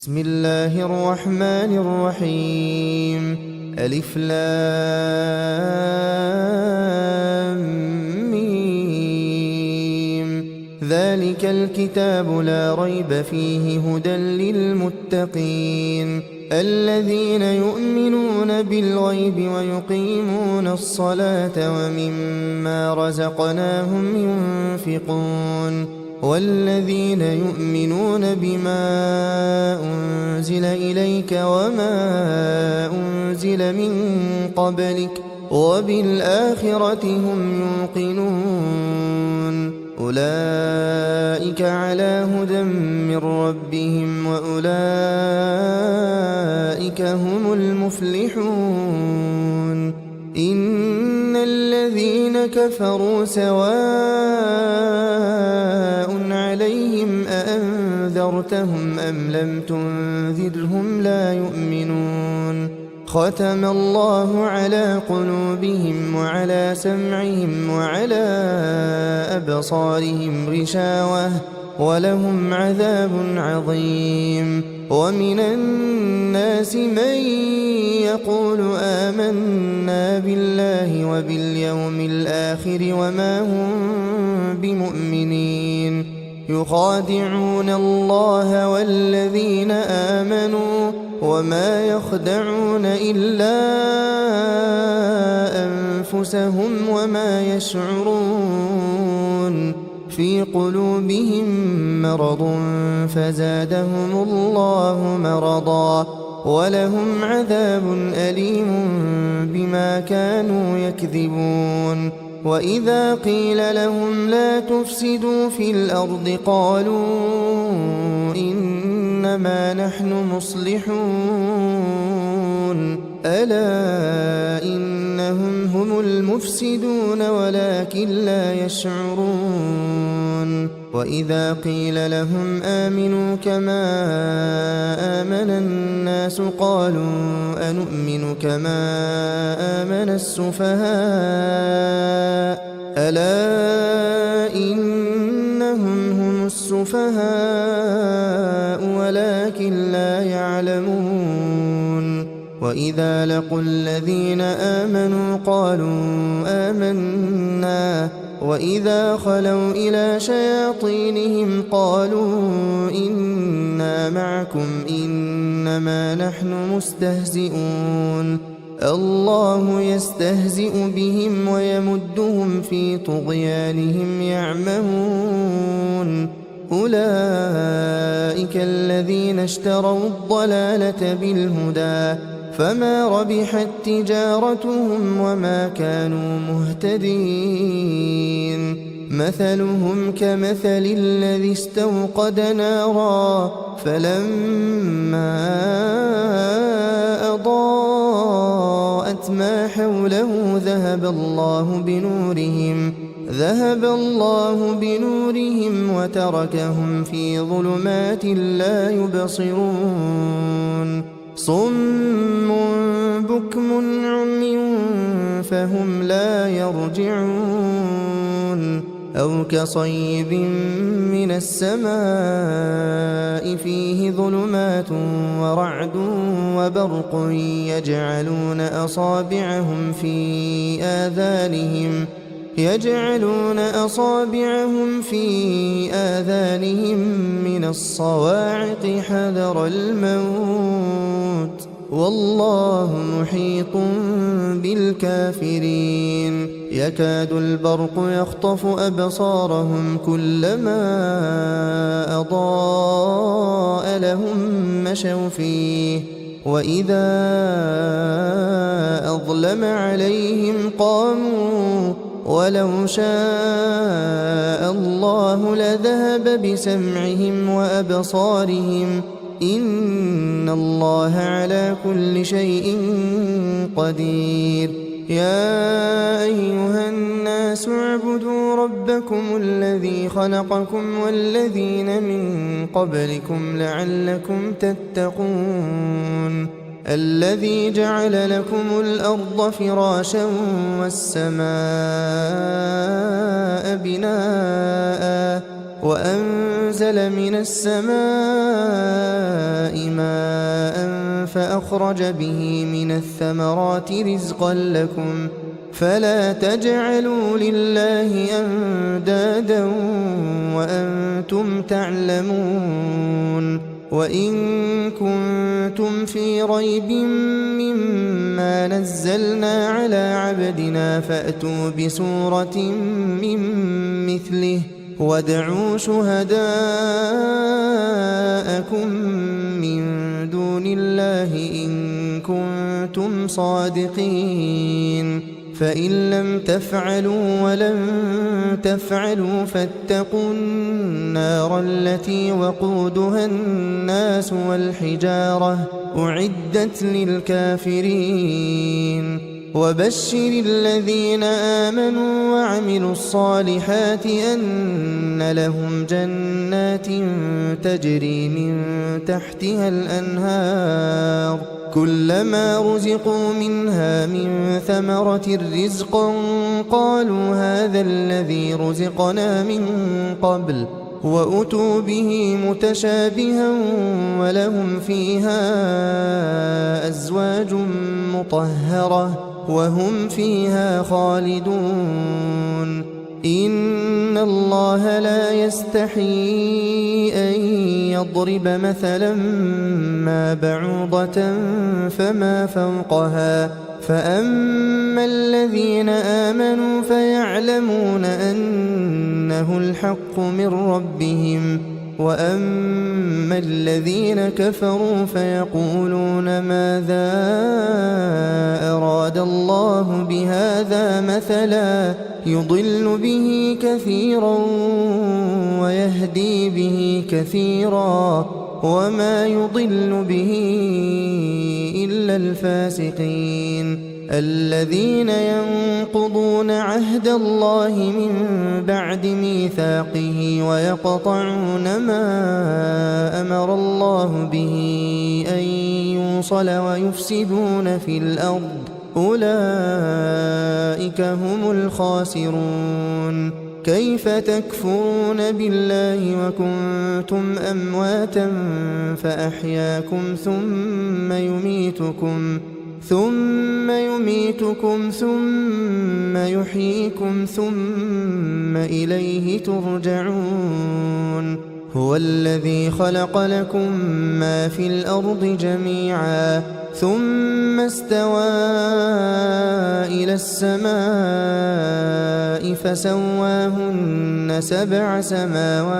بسم الله الرحمن الرحيم. ألف لام ميم. ذلك الكتاب لا ريب فيه هدى للمتقين الذين يؤمنون بالغيب ويقيمون الصلاة ومما رزقناهم ينفقون والذين يؤمنون بما أنزل إليك وما أنزل من قبلك وبالآخرة هم يوقنون أولئك على هدى من ربهم وأولئك هم المفلحون. إن الذين كفروا سواء عليهم أأنذرتهم أم لم تنذرهم لا يؤمنون. ختم الله على قلوبهم وعلى سمعهم وعلى أبصارهم غشاوة ولهم عذاب عظيم. ومن الناس من يقول آمنا بالله وباليوم الآخر وما هم بمؤمنين يخادعون الله والذين آمنوا وما يخدعون إلا أنفسهم وما يشعرون. في قلوبهم مرض فزادهم الله مرضا ولهم عذاب أليم بما كانوا يكذبون. وإذا قيل لهم لا تفسدوا في الأرض قالوا إنما نحن مصلحون ألا إنهم هم المفسدون ولكن لا يشعرون. وإذا قيل لهم آمنوا كما آمن الناس قالوا أنؤمن كما آمن السفهاء ألا إنهم هم السفهاء ولكن لا يعلمون. وإذا لقوا الذين آمنوا قالوا آمنا وإذا خلوا إلى شياطينهم قالوا إنا معكم إنما نحن مستهزئون. الله يستهزئ بهم ويمدهم في طغيانهم يعمهون. أولئك الذين اشتروا الضلالة بالهدى فما ربحت تجارتهم وما كانوا مهتدين. مثلهم كمثل الذي استوقد نارا فلما أضاءت ما حوله ذهب الله بنورهم وتركهم في ظلمات لا يبصرون. صم بكم عمي فهم لا يرجعون. أو كصيب من السماء فيه ظلمات ورعد وبرق يجعلون أصابعهم في آذانهم من الصواعق حذر الموت والله محيط بالكافرين. يكاد البرق يخطف أبصارهم كلما أضاء لهم مشوا فيه وإذا أظلم عليهم قاموا ولو شاء الله لذهب بسمعهم وأبصارهم إن الله على كل شيء قدير. يا أيها الناس اعبدوا ربكم الذي خلقكم والذين من قبلكم لعلكم تتقون. الذي جعل لكم الأرض فراشا والسماء بناء وأنزل من السماء ماء فأخرج به من الثمرات رزقا لكم فلا تجعلوا لله أندادا وأنتم تعلمون وإن كنتم في ريب مما نزلنا على عبدنا فأتوا بسورة من مثله وادعوا شهداءكم من دون الله إن كنتم صادقين فإن لم تفعلوا ولن تفعلوا فاتقوا النار التي وقودها الناس والحجارة أعدت للكافرين وبشر الذين آمنوا وعملوا الصالحات أن لهم جنات تجري من تحتها الأنهار كلما رزقوا منها من ثمرة رزقا قالوا هذا الذي رزقنا من قبل وأتوا به متشابها ولهم فيها أزواج مطهرة وهم فيها خالدون إن الله لا يستحيي أن يضرب مثلا ما بعوضة فما فوقها فأما الذين آمنوا فيعلمون أنه الحق من ربهم وأما الذين كفروا فيقولون ماذا أراد الله بهذا مثلا يضل به كثيرا ويهدي به كثيرا وما يضل به إلا الفاسقين الذين ينقضون عهد الله من بعد ميثاقه ويقطعون ما أمر الله به أن يوصل ويفسدون في الأرض أولئك هم الخاسرون كيف تكفرون بالله وكنتم أمواتا فأحياكم ثم يميتكم ثم يحييكم ثم إليه ترجعون هو الذي خلق لكم ما في الأرض جميعا ثم استوى إلى السماء فسواهن 7 سماوات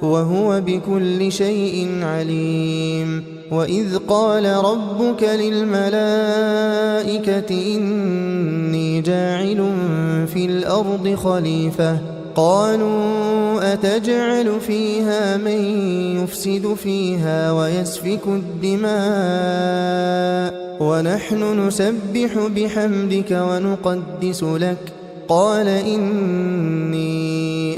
وهو بكل شيء عليم وإذ قال ربك للملائكة إني جاعل في الأرض خليفة قالوا أتجعل فيها من يفسد فيها ويسفك الدماء ونحن نسبح بحمدك ونقدس لك قال إني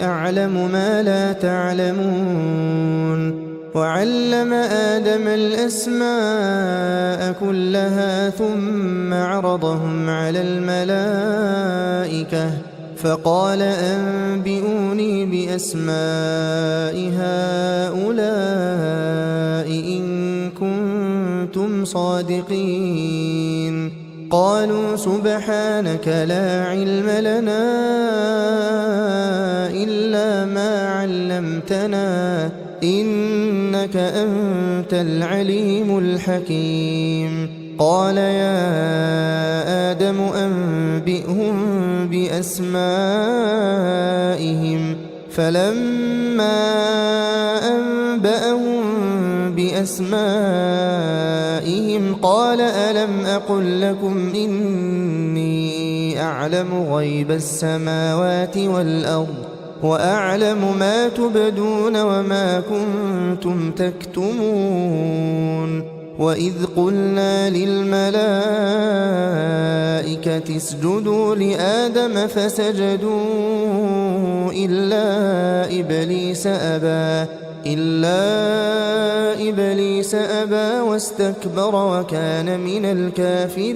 أعلم ما لا تعلمون وعلم آدم الأسماء كلها ثم عرضهم على الملائكة فقال أنبئوني بأسماء هؤلاء إن كنتم صادقين قالوا سبحانك لا علم لنا إلا ما علمتنا إنك أنت العليم الحكيم قال يا آدم أنبئهم بأسمائهم فلما أنبأهم بأسمائهم قال ألم أقل لكم إني أعلم غيب السماوات والأرض وأعلم ما تبدون وما كنتم تكتمون وإذ قلنا للملائكة اسجدوا لآدم فسجدوا إلا إبليس أبى واستكبر وكان من الكافرين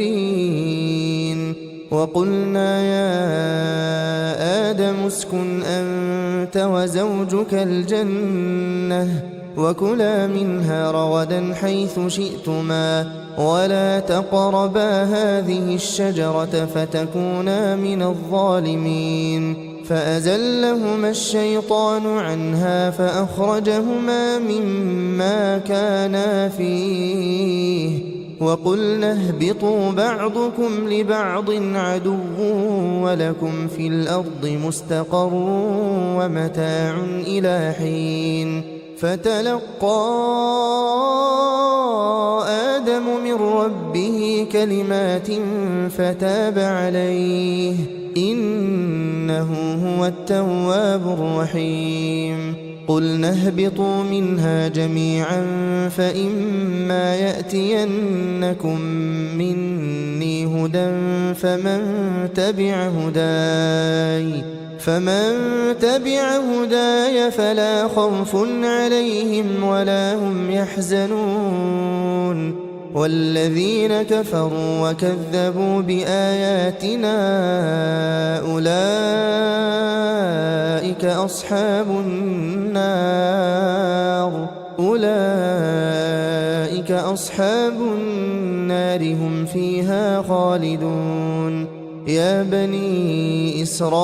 وقلنا يا آدم اسكن أنت وزوجك الجنة وكلا منها رغدا حيث شئتما ولا تقربا هذه الشجرة فتكونا من الظالمين فأزلهما الشيطان عنها فأخرجهما مما كانا فيه وقلنا اهبطوا بعضكم لبعض عدو ولكم في الأرض مستقر ومتاع إلى حين فتلقى آدم من ربه كلمات فتاب عليه إنه هو التواب الرحيم قلنا اهبطوا منها جميعا فإما يأتينكم مني هدى فمن تبع هداي فلا خوف عليهم ولا هم يحزنون والذين كفروا وكذبوا بآياتنا أولئك أصحاب النار هم فيها خالدون يا بني إسرائيل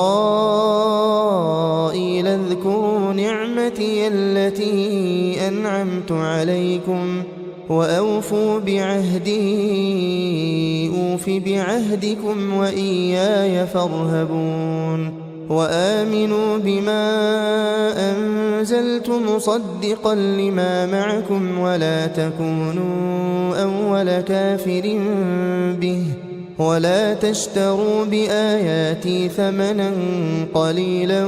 اذكروا نعمتي التي أنعمت عليكم وأوفوا بعهدي أوف بعهدكم وإياي فارهبون وآمنوا بما أنزلت مصدقا لما معكم ولا تكونوا أول كافر به ولا تشتروا بآياتي ثمنا قليلا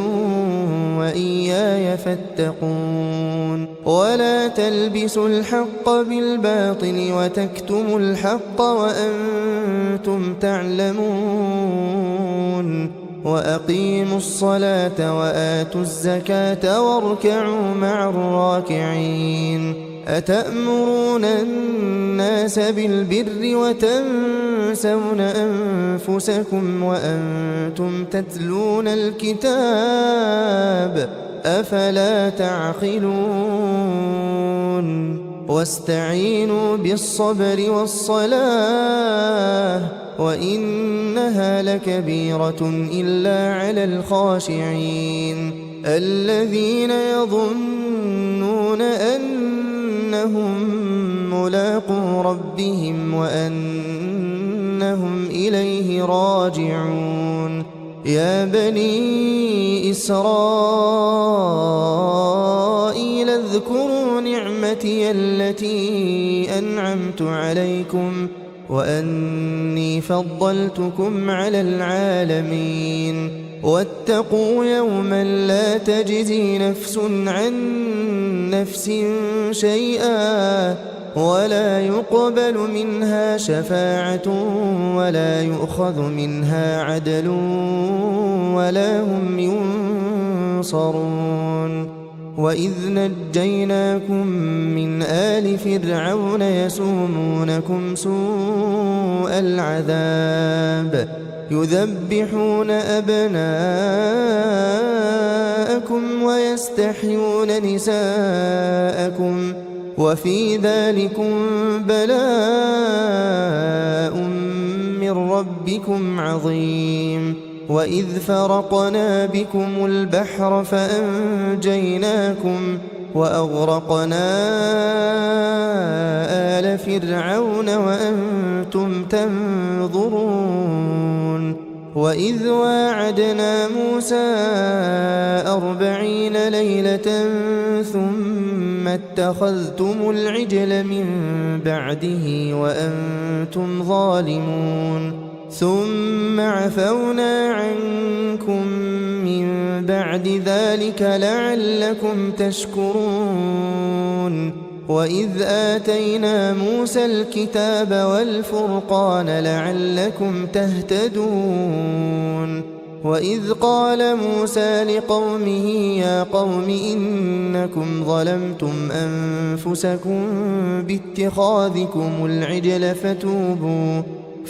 وإياي فاتقون ولا تلبسوا الحق بالباطل وتكتموا الحق وأنتم تعلمون وأقيموا الصلاة وآتوا الزكاة واركعوا مع الراكعين أتأمرون الناس بالبر وتنسون أنفسكم وأنتم تتلون الكتاب أفلا تعقلون واستعينوا بالصبر والصلاة وإنها لكبيرة إلا على الخاشعين الذين يظنون أنهم ملاقو ربهم وأنهم إليه راجعون يا بني إسرائيل اذكروا نعمتي التي أنعمت عليكم وأني فضلتكم على العالمين واتقوا يوما لا تجزي نفس عن نفس شيئا ولا يقبل منها شفاعة ولا يؤخذ منها عدل ولا هم ينصرون وإذ نجيناكم من آل فرعون يسومونكم سوء العذاب يذبحون أبناءكم ويستحيون نساءكم وفي ذلكم بلاء من ربكم عظيم وإذ فرقنا بكم البحر فأنجيناكم وأغرقنا آل فرعون وأنتم تنظرون وإذ واعدنا موسى 40 ليلة ثم اتخذتم العجل من بعده وأنتم ظالمون ثم عفونا عنكم من بعد ذلك لعلكم تشكرون وإذ آتينا موسى الكتاب والفرقان لعلكم تهتدون وإذ قال موسى لقومه يا قوم إنكم ظلمتم أنفسكم باتخاذكم العجل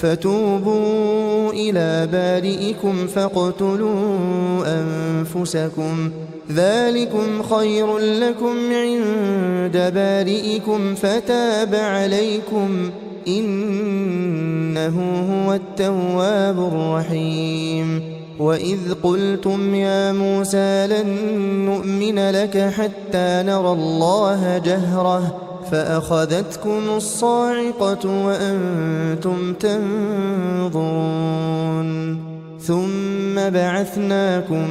فتوبوا إلى بارئكم فاقتلوا أنفسكم ذلكم خير لكم عند بارئكم فتاب عليكم إنه هو التواب الرحيم. وإذ قلتم يا موسى لن نؤمن لك حتى نرى الله جهرة فأخذتكم الصاعقة وأنتم تنظرون ثم بعثناكم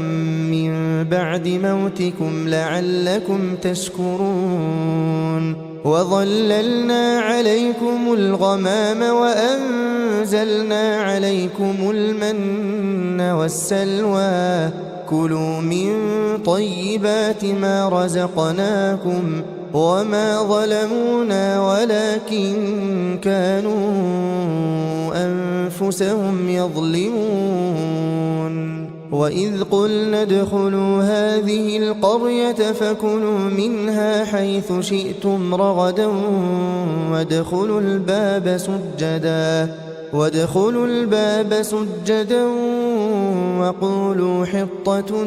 من بعد موتكم لعلكم تشكرون وظللنا عليكم الغمام وأنزلنا عليكم المن والسلوى كلوا من طيبات ما رزقناكم وما ظلمونا ولكن كانوا أنفسهم يظلمون. وإذ قلنا ادخلوا هذه القرية فكلوا منها حيث شئتم رغدا وادخلوا الباب سجدا وقولوا حطة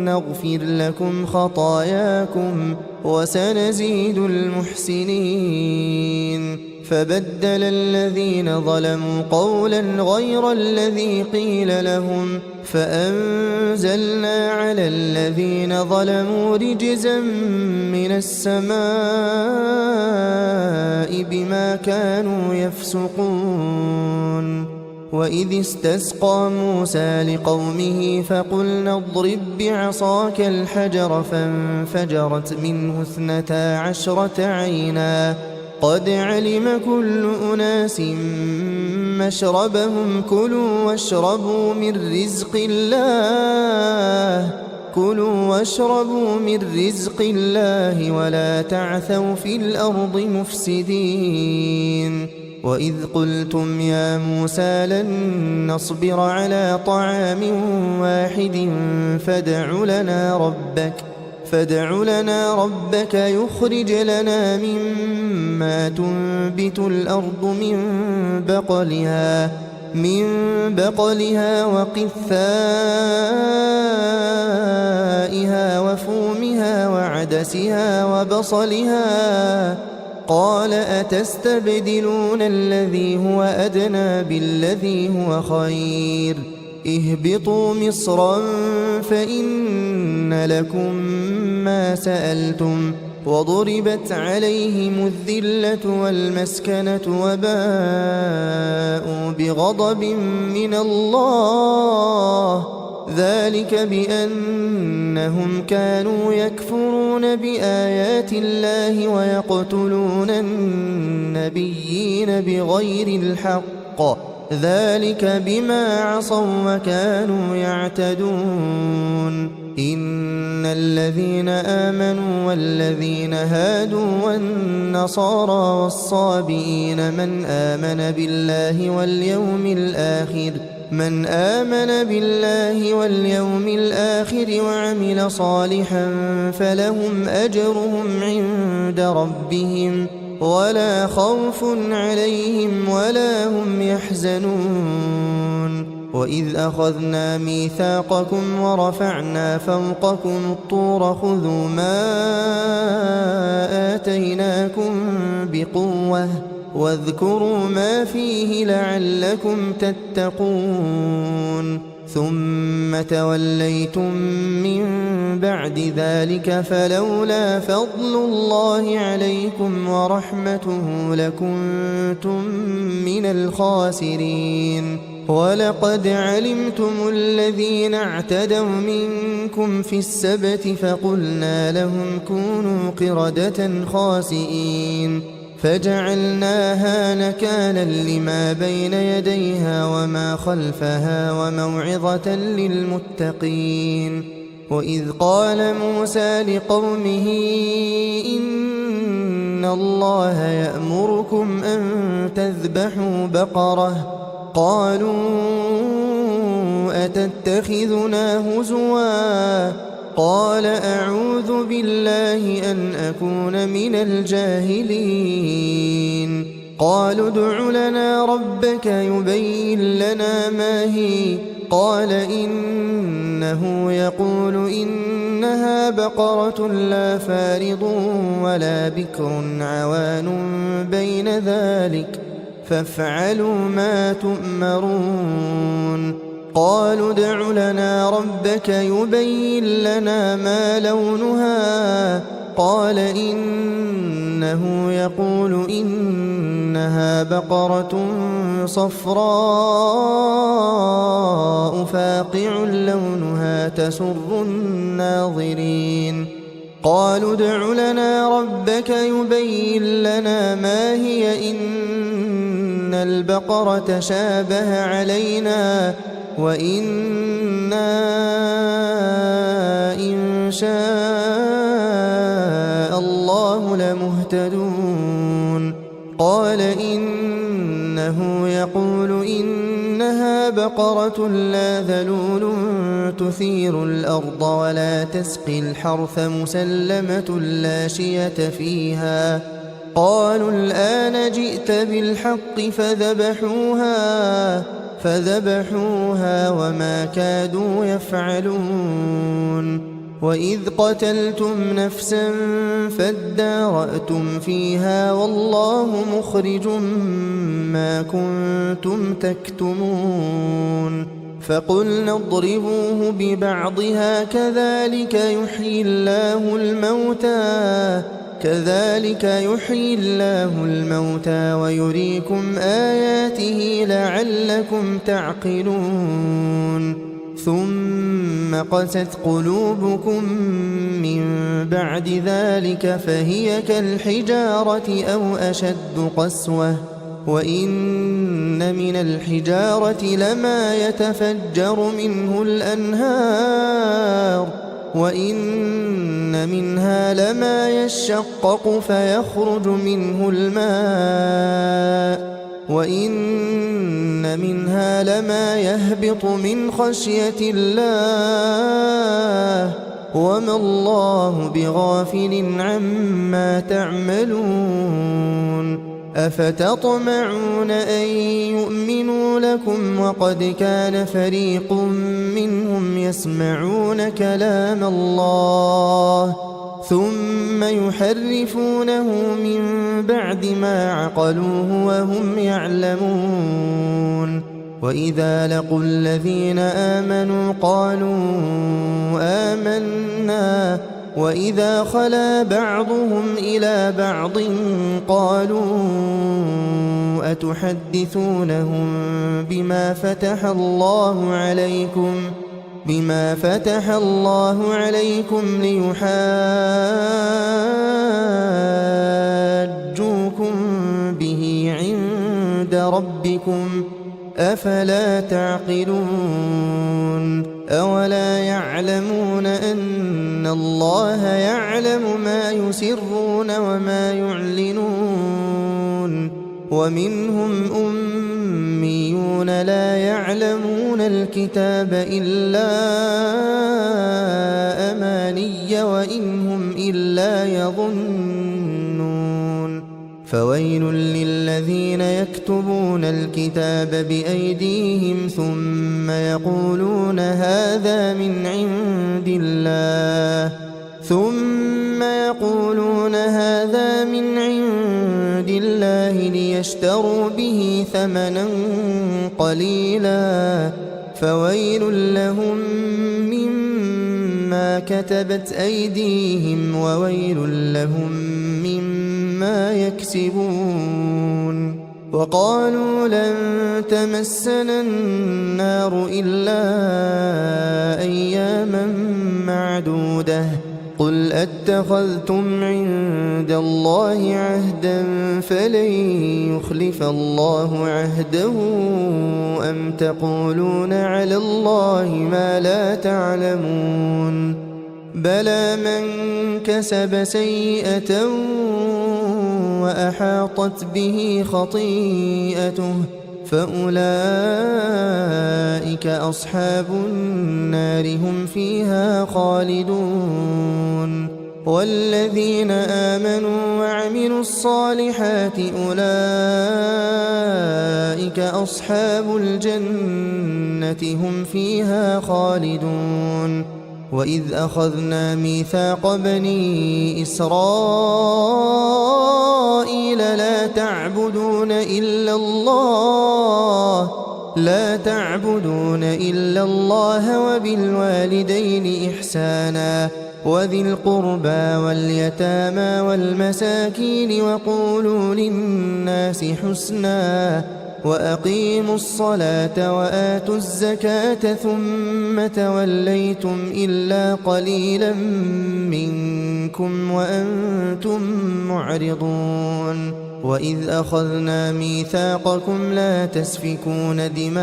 نغفر لكم خطاياكم وسنزيد المحسنين. فبدل الذين ظلموا قولا غير الذي قيل لهم فأنزلنا على الذين ظلموا رجزا من السماء بما كانوا يفسقون. وإذ استسقى موسى لقومه فقلنا اضرب بعصاك الحجر فانفجرت منه 12 عينا قد علم كل أناس مشربهم كلوا واشربوا من رزق الله ولا تعثوا في الأرض مفسدين. وإذ قلتم يا موسى لن نصبر على طعام واحد فادع لنا ربك يخرج لنا مما تنبت الأرض من بقلها وقثائها وفومها وعدسها وبصلها قال أتستبدلون الذي هو أدنى بالذي هو خير اهبطوا مصرا فإن لكم ما سألتم وضربت عليهم الذلة والمسكنة وباءوا بغضب من الله ذلك بأنهم كانوا يكفرون بآيات الله ويقتلون النبيين بغير الحق ذلك بما عصوا وكانوا يعتدون. إن الذين آمنوا والذين هادوا والنصارى والصابئين من آمن بالله واليوم الآخر وعمل صالحا فلهم أجرهم عند ربهم ولا خوف عليهم ولا هم يحزنون. وإذ أخذنا ميثاقكم ورفعنا فوقكم الطور خذوا ما آتيناكم بقوة واذكروا ما فيه لعلكم تتقون. ثم توليتم من بعد ذلك فلولا فضل الله عليكم ورحمته لكنتم من الخاسرين. ولقد علمتم الذين اعتدوا منكم في السبت فقلنا لهم كونوا قردة خاسئين فجعلناها نكالا لما بين يديها وما خلفها وموعظة للمتقين. وإذ قال موسى لقومه إن الله يأمركم أن تذبحوا بقرة قالوا أتتخذنا هزوا قال أعوذ بالله أن أكون من الجاهلين. قالوا ادع لنا ربك يبين لنا ما هي قال إنه يقول إنها بقرة لا فارض ولا بكر عوان بين ذلك فافعلوا ما تؤمرون قالوا ادع لنا ربك يبين لنا ما لونها قال إنه يقول إنها بقرة صفراء فاقع لونها تسر الناظرين قالوا ادع لنا ربك يبين لنا ما هي إن البقرة شابه علينا وإنا إن شاء الله لمهتدون قال إنه يقول إنها بقرة لا ذلول تثير الأرض ولا تسقي الحرث مسلمة لا شية فيها قالوا الآن جئت بالحق فذبحوها وما كادوا يفعلون وإذ قتلتم نفسا فادارأتم فيها والله مخرج ما كنتم تكتمون فقلنا اضربوه ببعضها كذلك يحيي الله الموتى ويريكم آياته لعلكم تعقلون ثم قست قلوبكم من بعد ذلك فهي كالحجارة أو أشد قسوة وإن من الحجارة لما يتفجر منه الأنهار وإن منها لما يشقق فيخرج منه الماء وإن منها لما يهبط من خشية الله وما الله بغافل عما تعملون أفتطمعون أن يؤمنوا لكم وقد كان فريق منهم يسمعون كلام الله ثم يحرفونه من بعد ما عقلوه وهم يعلمون وإذا لقوا الذين آمنوا قالوا آمنا وإذا خلا بعضهم إلى بعض قالوا أتحدثونهم بما فتح الله عليكم ليحاجوكم به عند ربكم أفلا تعقلون أولا يعلمون أن الله يعلم ما يسرون وما يعلنون ومنهم أميون لا يعلمون الكتاب إلا أماني وإن هم إلا يظنون فويل للذين يكتبون الكتاب بأيديهم ثم يقولون هذا من عند الله ليشتروا به ثمنا قليلا فويل لهم مما كتبت أيديهم وويل لهم مما يكسبون وقالوا لن تمسنا النار إلا أياما معدودة قل أتخذتم عند الله عهدا فلن يخلف الله عهده أم تقولون على الله ما لا تعلمون بلى من كسب سيئة وأحاطت به خطيئته فأولئك أصحاب النار هم فيها خالدون والذين آمنوا وعملوا الصالحات أولئك أصحاب الجنة هم فيها خالدون. وإذ أخذنا ميثاق بني إسرائيل لا تعبدون إلا الله وبالوالدين إحسانا وذي القربى واليتامى والمساكين وقولوا للناس حسنا وأقيموا الصلاة وآتوا الزكاة ثم توليتم إلا قليلا منكم وأنتم معرضون. وإذ أخذنا ميثاقكم لا تسفكون دماءكم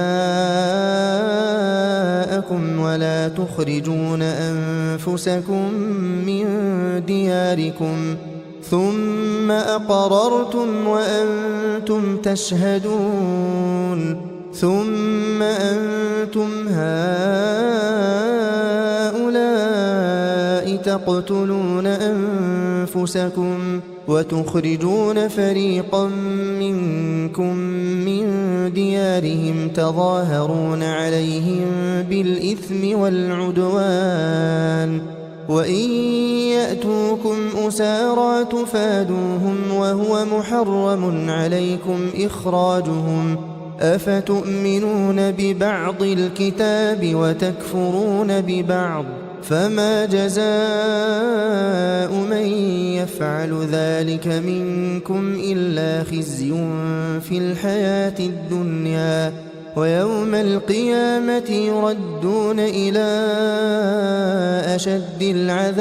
ولا تخرجون أنفسكم من دياركم ثم أقررتم وأنتم تشهدون ثم أنتم هؤلاء تقتلون أنفسكم وتخرجون فريقا منكم من ديارهم تظاهرون عليهم بالإثم والعدوان وإن يأتوكم أسارى تفادوهم وهو محرم عليكم إخراجهم أفتؤمنون ببعض الكتاب وتكفرون ببعض فما جزاء من يفعل ذلك منكم إلا خزي في الحياة الدنيا ويوم القيامة يردون إلى أشد العذاب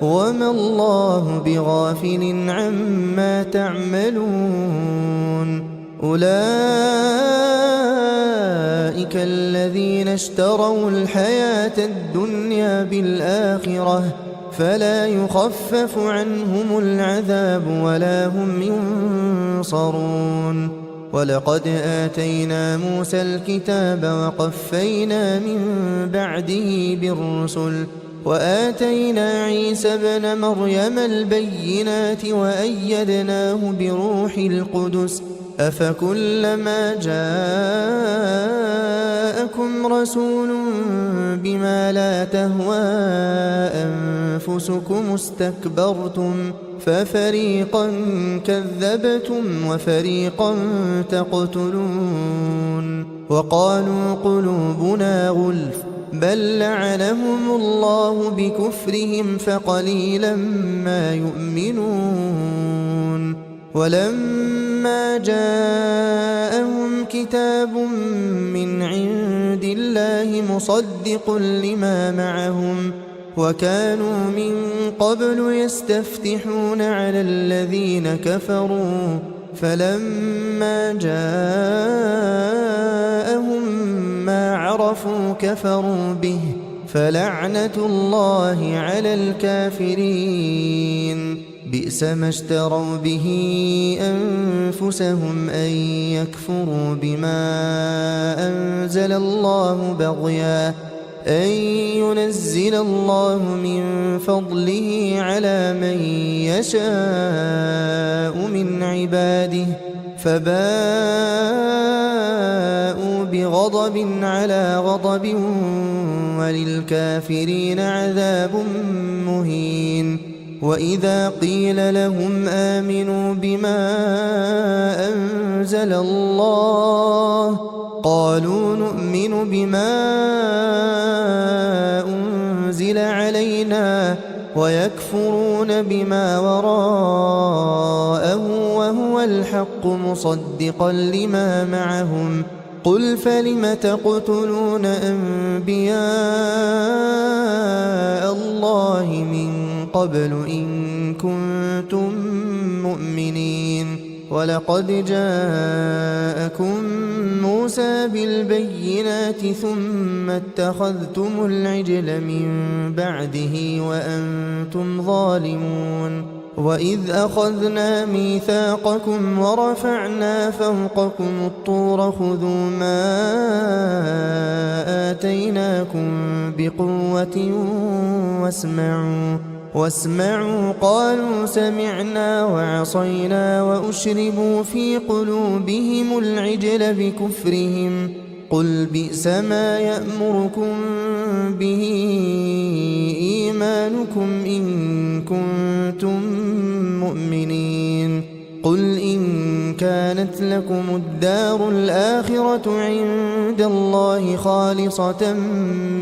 وما الله بغافل عما تعملون. أولئك الذين اشتروا الحياة الدنيا بالآخرة فلا يخفف عنهم العذاب ولا هم ينصرون. ولقد آتينا موسى الكتاب وقفينا من بعده بالرسل وآتينا عيسى ابن مريم البينات وأيدناه بروح القدس أفكلما جاءكم رسول بما لا تهوى أنفسكم استكبرتم ففريقا كذبتم وفريقا تقتلون. وقالوا قلوبنا غلف بل لعنهم الله بكفرهم فقليلا ما يؤمنون. ولما جاءهم كتاب من عند الله مصدق لما معهم وكانوا من قبل يستفتحون على الذين كفروا فلما جاءهم ما عرفوا كفروا به فلعنة الله على الكافرين. بئس ما اشتروا به أنفسهم أن يكفروا بما أنزل الله بغيا أن ينزل الله من فضله على من يشاء من عباده فباءوا بغضب على غضب وللكافرين عذاب مهين. وإذا قيل لهم آمنوا بما أنزل الله قالوا نؤمن بما أنزل علينا ويكفرون بما وراءه وهو الحق مصدقا لما معهم قل فلم تقتلون أنبياء الله من قبل إن كنتم مؤمنين. ولقد جاءكم موسى بالبينات ثم اتخذتم العجل من بعده وأنتم ظالمون. وإذ أخذنا ميثاقكم ورفعنا فوقكم الطور خذوا ما آتيناكم بقوة واسمعوا قالوا سمعنا وعصينا وأشربوا في قلوبهم العجل بكفرهم قل بئس ما يأمركم به إيمانكم إن كنتم مؤمنين قل إن كانت لكم الدار الآخرة عند الله خالصة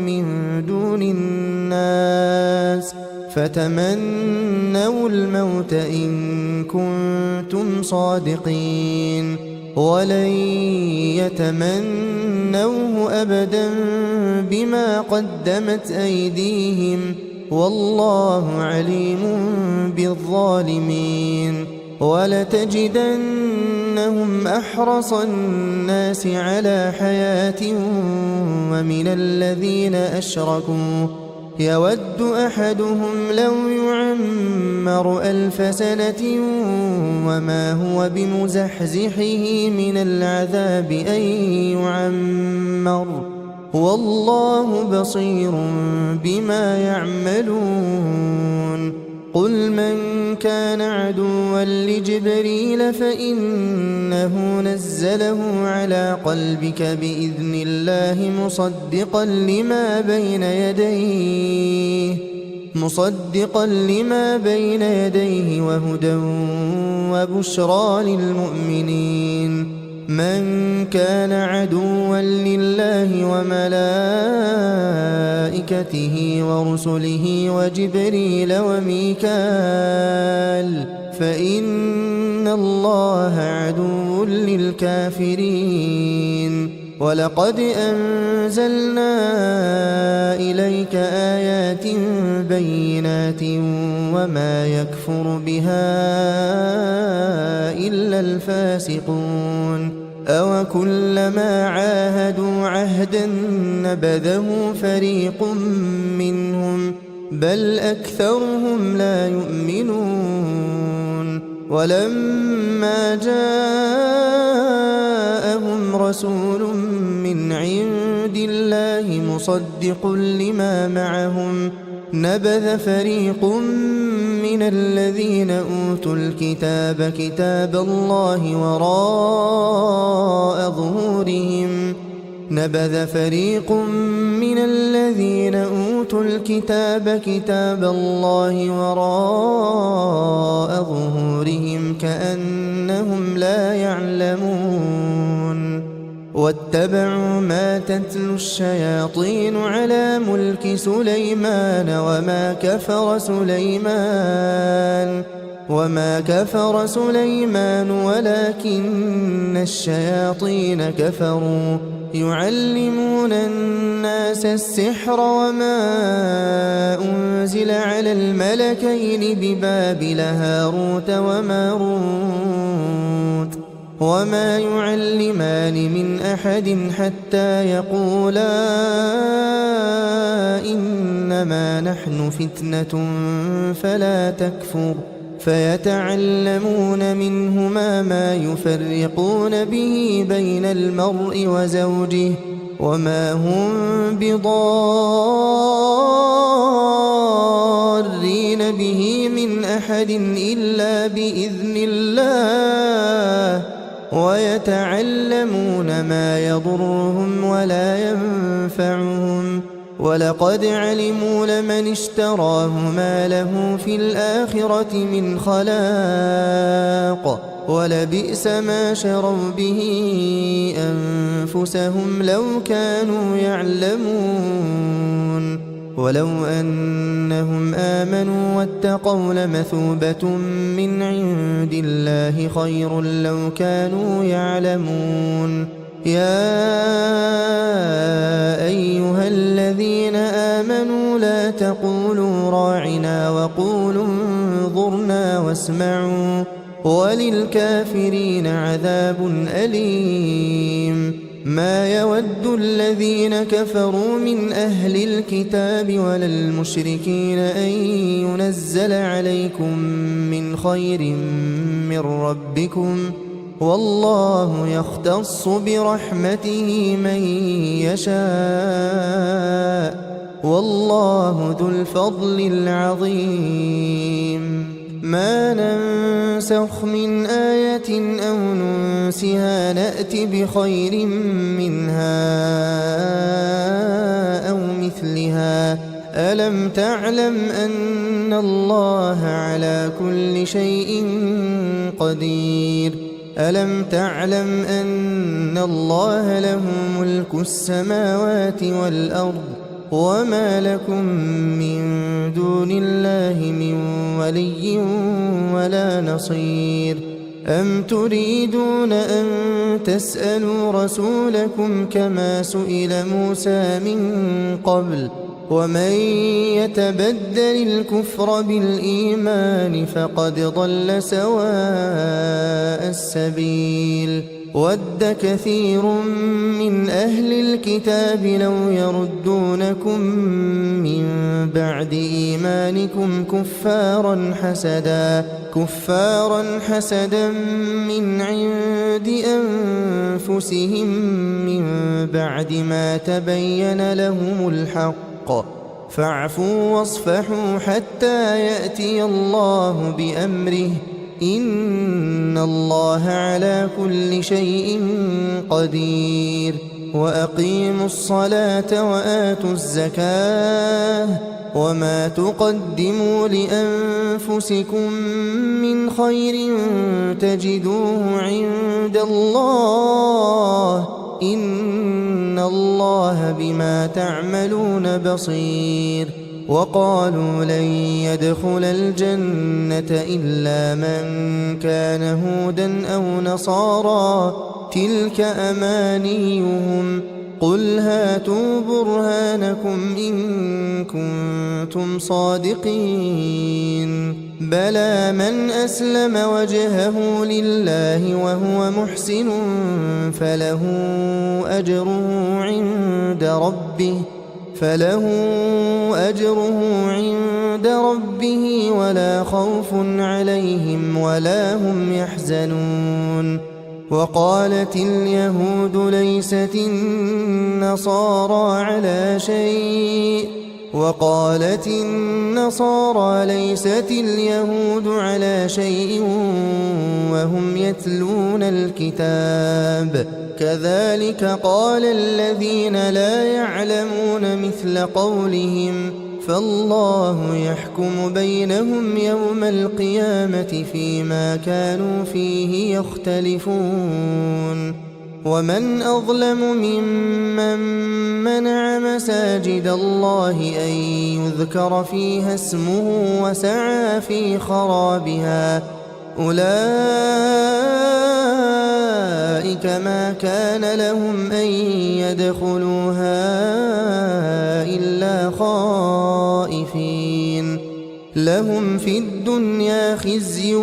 من دون الناس فتمنوا الموت إن كنتم صادقين ولن يتمنوه أبدا بما قدمت أيديهم والله عليم بالظالمين ولتجدنهم أحرص الناس على حياة ومن الذين أشركوا يود أحدهم لو يعمر 1000 سنة وما هو بمزحزحه من العذاب أن يعمر والله بصير بما يعملون قل من كان عدوا لجبريل فإنه نزله على قلبك بإذن الله مصدقا لما بين يديه وهدى وبشرى للمؤمنين من كان عدوا لله وملائكته ورسله وجبريل وميكال فإن الله عدو للكافرين ولقد أنزلنا إليك آيات بينات وما يكفر بها إلا الفاسقون أوكلما عاهدوا عهدا نبذه فريق منهم بل أكثرهم لا يؤمنون ولما جاءهم رسول من عند الله مصدق لما معهم نبذ فريق من الذين أوتوا الكتاب كتاب الله وراء ظهورهم نبذ فريق من الذين أوتوا الكتاب كتاب الله وراء ظهورهم كأنهم لا يعلمون واتبعوا ما تتلو الشياطين على ملك سليمان وما كفر سليمان ولكن الشياطين كفروا يعلمون الناس السحر وما أنزل على الملكين ببابل هاروت وماروت وما يعلمان من أحد حتى يقولا إنما نحن فتنة فلا تكفر فيتعلمون منهما ما يفرقون به بين المرء وزوجه وما هم بضارين به من أحد إلا بإذن الله ويتعلمون ما يضرهم ولا ينفعهم ولقد علموا لمن اشتراه ما له في الآخرة من خلاق ولبئس ما شروا به أنفسهم لو كانوا يعلمون ولو أنهم آمنوا واتقوا لمثوبة من عند الله خير لو كانوا يعلمون يا أيها الذين آمنوا لا تقولوا راعنا وقولوا انظرنا واسمعوا وللكافرين عذاب أليم ما يود الذين كفروا من أهل الكتاب ولا المشركين أن ينزل عليكم من خير من ربكم والله يختص برحمته من يشاء والله ذو الفضل العظيم ما ننسخ من آية أو ننسها نأت بخير منها أو مثلها ألم تعلم أن الله على كل شيء قدير ألم تعلم أن الله له ملك السماوات والأرض وما لكم من دون الله من ولي ولا نصير أم تريدون أن تسألوا رسولكم كما سئل موسى من قبل ومن يتبدل الكفر بالإيمان فقد ضل سواء السبيل ود كثير من أهل الكتاب لو يردونكم من بعد إيمانكم كفارا حسدا من عند أنفسهم من بعد ما تبين لهم الحق فاعفوا واصفحوا حتى يأتي الله بأمره إن الله على كل شيء قدير وأقيموا الصلاة وآتوا الزكاة وما تقدموا لأنفسكم من خير تجدوه عند الله إن الله بما تعملون بصير وقالوا لن يدخل الجنة إلا من كان هودا أو نصارى تلك أمانيهم قل هاتوا برهانكم إن كنتم صادقين بلى من أسلم وجهه لله وهو محسن فله أجره عند ربه ولا خوف عليهم ولا هم يحزنون وقالت اليهود ليست النصارى على شيء وقالت النصارى ليست اليهود على شيء وهم يتلون الكتاب كذلك قال الذين لا يعلمون مثل قولهم فالله يحكم بينهم يوم القيامة فيما كانوا فيه يختلفون ومن أظلم ممن منع مساجد الله أن يذكر فيها اسمه وسعى في خرابها أولئك ما كان لهم أن يدخلوها إلا خائفين لهم في الدنيا خزي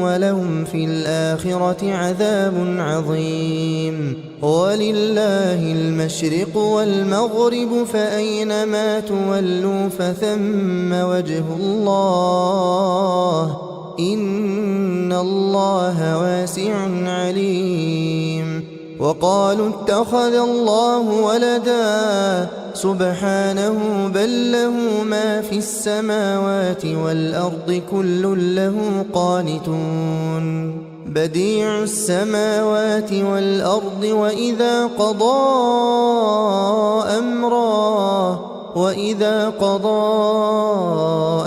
ولهم في الآخرة عذاب عظيم ولله المشرق والمغرب فأينما تولوا فثم وجه الله إن الله واسع عليم وقالوا اتخذ الله ولدا سبحانه بل له ما في السماوات والأرض كل له قانتون بديع السماوات والأرض وإذا قضى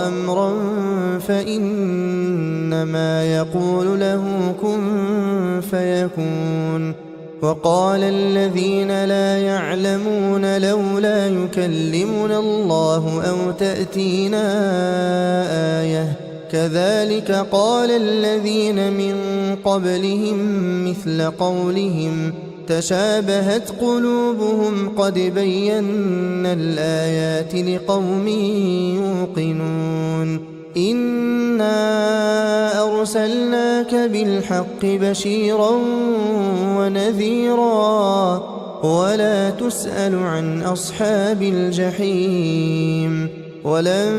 أمرا فإنما يقول له كن فيكون وقال الذين لا يعلمون لولا يكلمنا الله أو تأتينا آية كذلك قال الذين من قبلهم مثل قولهم تشابهت قلوبهم قد بينا الآيات لقوم يوقنون إنا أرسلناك بالحق بشيرا ونذيرا ولا تسأل عن أصحاب الجحيم ولن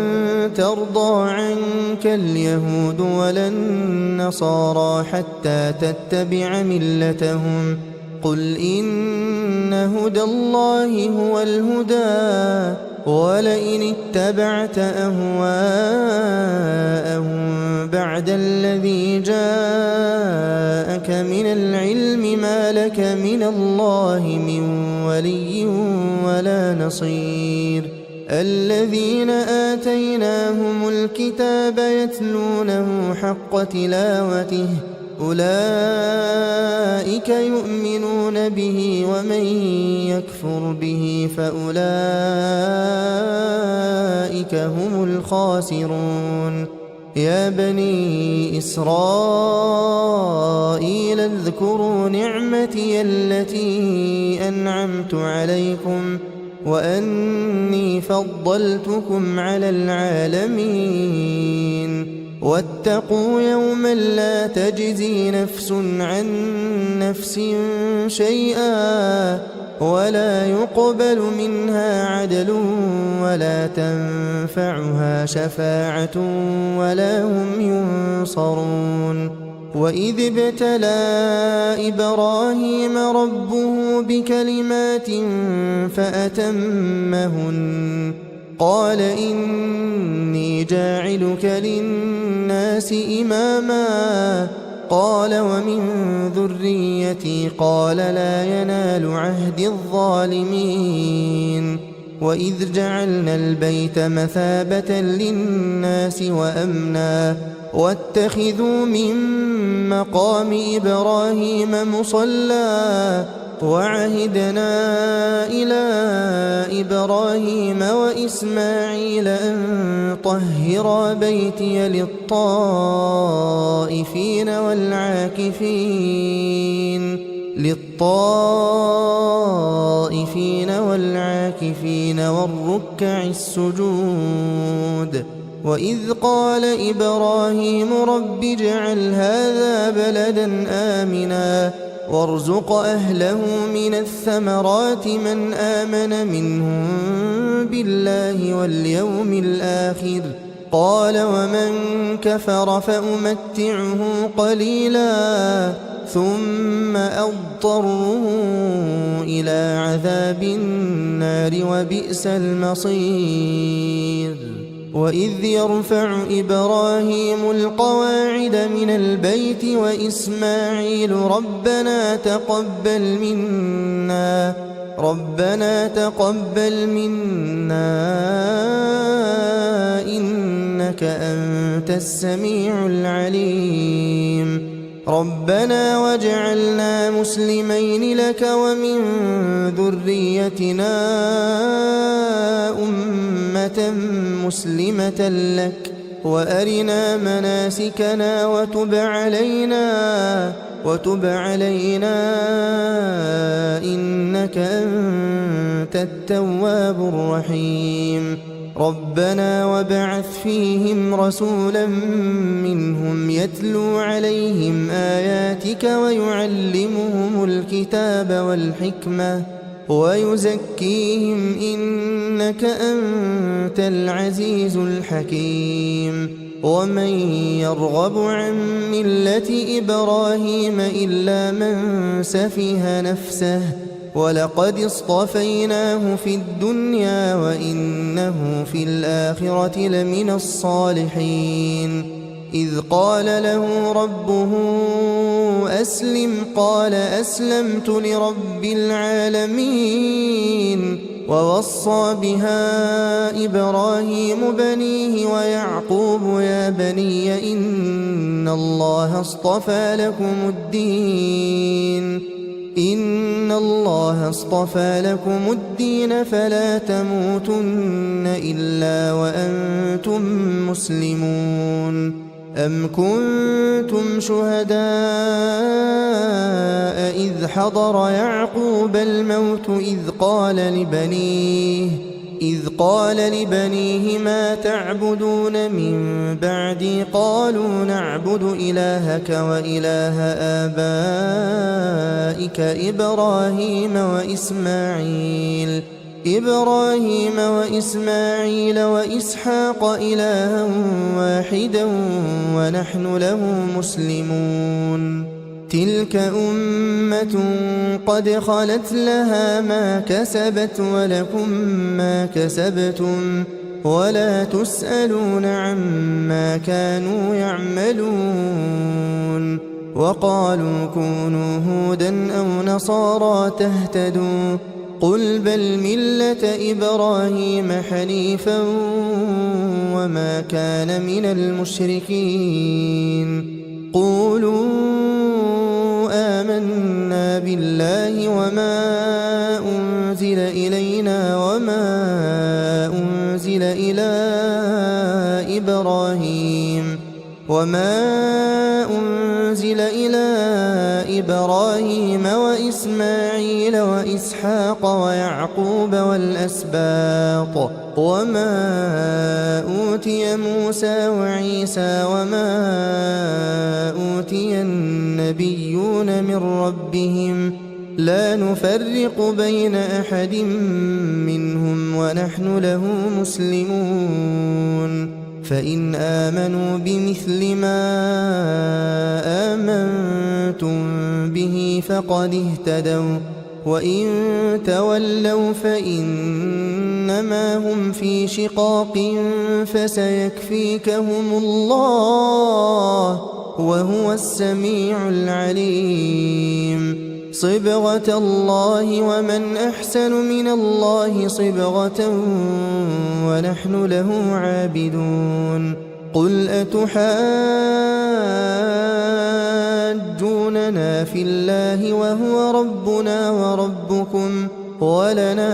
ترضى عنك اليهود ولا النصارى حتى تتبع ملتهم قل إن هدى الله هو الهدى ولئن اتبعت أهواءهم بعد الذي جاءك من العلم ما لك من الله من ولي ولا نصير الذين آتيناهم الكتاب يتلونه حق تلاوته أولئك يؤمنون به ومن يكفر به فأولئك هم الخاسرون يا بني إسرائيل اذكروا نعمتي التي أنعمت عليكم وأني فضلتكم على العالمين واتقوا يوما لا تجزي نفس عن نفس شيئا ولا يقبل منها عدل ولا تنفعها شفاعة ولا هم ينصرون وإذ ابتلى إبراهيم ربه بكلمات فأتمهن قال إني جاعلك للناس إماما قال ومن ذريتي قال لا ينال عهد الظالمين وإذ جعلنا البيت مثابة للناس وأمنا واتخذوا من مقام إبراهيم مصلى وعهدنا إلى إبراهيم وإسماعيل أن طهرا بيتي للطائفين والعاكفين والركع السجود وإذ قال إبراهيم رب اجعل هذا بلدا آمنا وارزق أهله من الثمرات من آمن منهم بالله واليوم الآخر قال ومن كفر فأمتعه قليلا ثم أضطره إلى عذاب النار وبئس المصير وإذ يرفع إبراهيم القواعد من البيت وإسماعيل ربنا تقبل منا إنك أنت السميع العليم ربنا واجعلنا مسلمين لك ومن ذريتنا أمة مسلمة لك وأرنا مناسكنا وتب علينا إنك أنت التواب الرحيم ربنا وابعث فيهم رسولا منهم يتلو عليهم آياتك ويعلمهم الكتاب والحكمة ويزكيهم إنك أنت العزيز الحكيم ومن يرغب عن ملة إبراهيم إلا من سفه نفسه ولقد اصطفيناه في الدنيا وإنه في الآخرة لمن الصالحين إذ قال له ربه أسلم قال أسلمت لرب العالمين ووصى بها إبراهيم بنيه ويعقوب يا بني إن الله اصطفى لكم الدين فلا تموتن إلا وأنتم مسلمون أم كنتم شهداء إذ حضر يعقوب الموت إذ إذ قال لبنيه ما تعبدون من بعدي قالوا نعبد إلهك وإله آبائك إبراهيم وإسماعيل وإسحاق إلها واحدا ونحن له مسلمون تلك أمة قد خلت لها ما كسبت ولكم ما كسبتم ولا تسألون عما كانوا يعملون وقالوا كونوا هودا أو نصارى تهتدوا قل بل ملة إبراهيم حنيفا وما كان من المشركين قولوا آمنا بالله وما أنزل إلينا وما أنزل إلى إبراهيم وإسماعيل وإسحاق ويعقوب والأسباط وما أوتي موسى وعيسى وما أوتي النبيون من ربهم لا نفرق بين أحد منهم ونحن له مسلمون فإن آمنوا بمثل ما آمنتم به فقد اهتدوا وإن تولوا فإنما هم في شقاق فسيكفيكهم الله وهو السميع العليم صبغة الله ومن أحسن من الله صبغة ونحن له عابدون قل أتحاجوننا في الله وهو ربنا وربكم ولنا